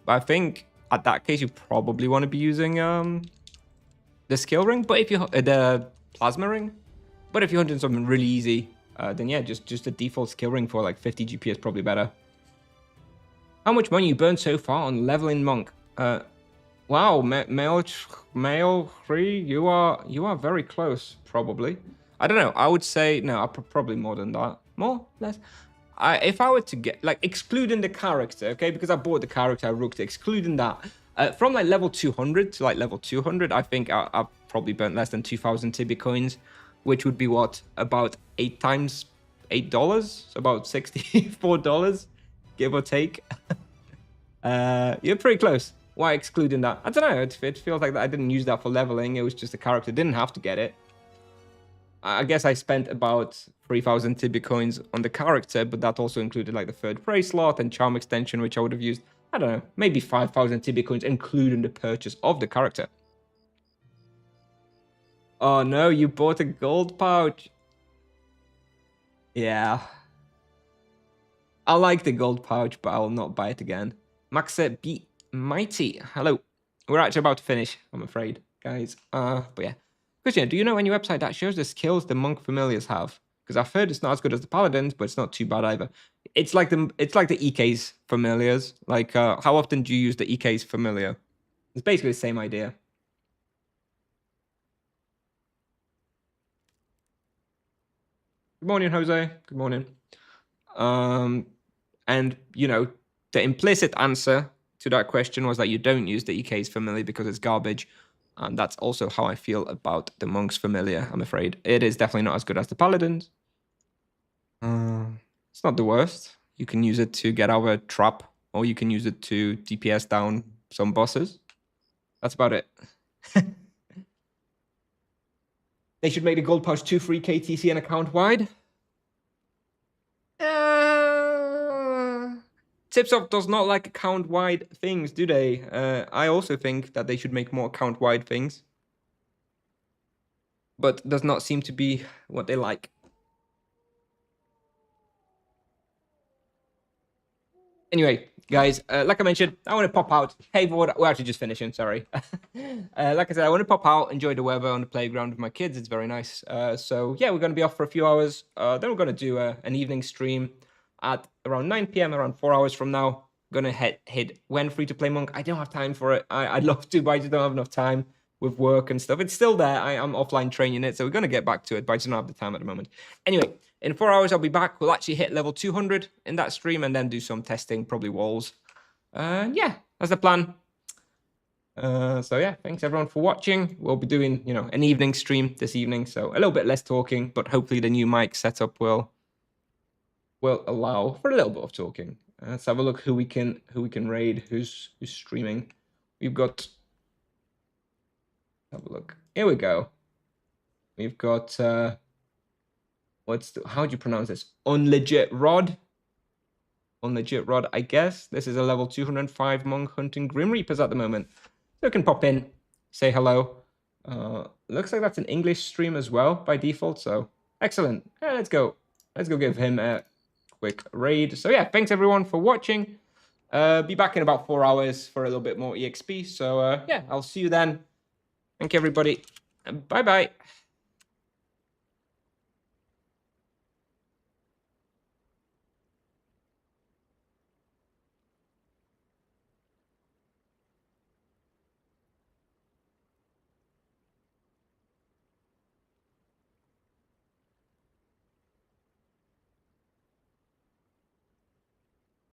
But I think at that case, you probably want to be using the skill ring, but if you the plasma ring. But if you're hunting something really easy, then yeah, just a default skill ring for like 50 GP is probably better. How much money you burned so far on leveling monk? Wow, male 3, you are very close, probably. I don't know. I would say no. Probably more than that. More, less. If I were to get like excluding the character, okay, because I bought the character, I rooked it, excluding that, from like level 200 to like level 200, I think I've probably burnt less than 2,000 Tibia coins, which would be what, about 8 times $8, so about $64, give or take. You're pretty close. Why excluding that? I don't know. It feels like that I didn't use that for leveling. It was just a character. Didn't have to get it. I guess I spent about 3,000 Tibia coins on the character, but that also included like the 3rd phrase slot and charm extension, which I would have used, I don't know, maybe 5,000 Tibia coins, including the purchase of the character. Oh no, you bought a gold pouch. Yeah. I like the gold pouch, but I will not buy it again. Maxa be mighty. Hello. We're actually about to finish, I'm afraid, guys. But yeah. Kusnier, do you know any website that shows the skills the monk familiars have? Because I've heard it's not as good as the paladins, but it's not too bad either. It's like the EK's familiars. Like, how often do you use the EK's familiar? It's basically the same idea. Good morning, Jose. Good morning. And the implicit answer to that question was that you don't use the EK's familiar because it's garbage. And that's also how I feel about the monk's familiar, I'm afraid. It is definitely not as good as the paladins. It's not the worst. You can use it to get out of a trap, or you can use it to DPS down some bosses. That's about it. They should make the gold pouch 2 free KTC and account wide. Tipsoft does not like account-wide things, do they? I also think that they should make more account-wide things. But does not seem to be what they like. Anyway, guys, like I mentioned, I want to pop out. Hey, we're actually just finishing, sorry. Like I said, I want to pop out, enjoy the weather on the playground with my kids. It's very nice. So yeah, we're going to be off for a few hours. Then we're going to do an evening stream at around 9 p.m, around 4 hours from now. Gonna hit when free to play monk. I don't have time for it. I'd love to, but I just don't have enough time with work and stuff. It's still there. I'm offline training it, so we're gonna get back to it, but I just don't have the time at the moment. Anyway, in 4 hours I'll be back. We'll actually hit level 200 in that stream and then do some testing, probably walls. Yeah, that's the plan. So yeah, thanks everyone for watching. We'll be doing, an evening stream this evening, so a little bit less talking, but hopefully the new mic setup will allow for a little bit of talking. Let's have a look who we can raid, who's streaming. We've got, have a look. Here we go. We've got how do you pronounce this? Unlegit Rod. Unlegit Rod, I guess. This is a level 205 monk hunting Grim Reapers at the moment. So you can pop in, say hello. Looks like that's an English stream as well by default, so excellent. Yeah, let's go give him a quick raid. So yeah, thanks everyone for watching. Be back in about 4 hours for a little bit more EXP. So yeah, I'll see you then. Thank you everybody. Bye bye.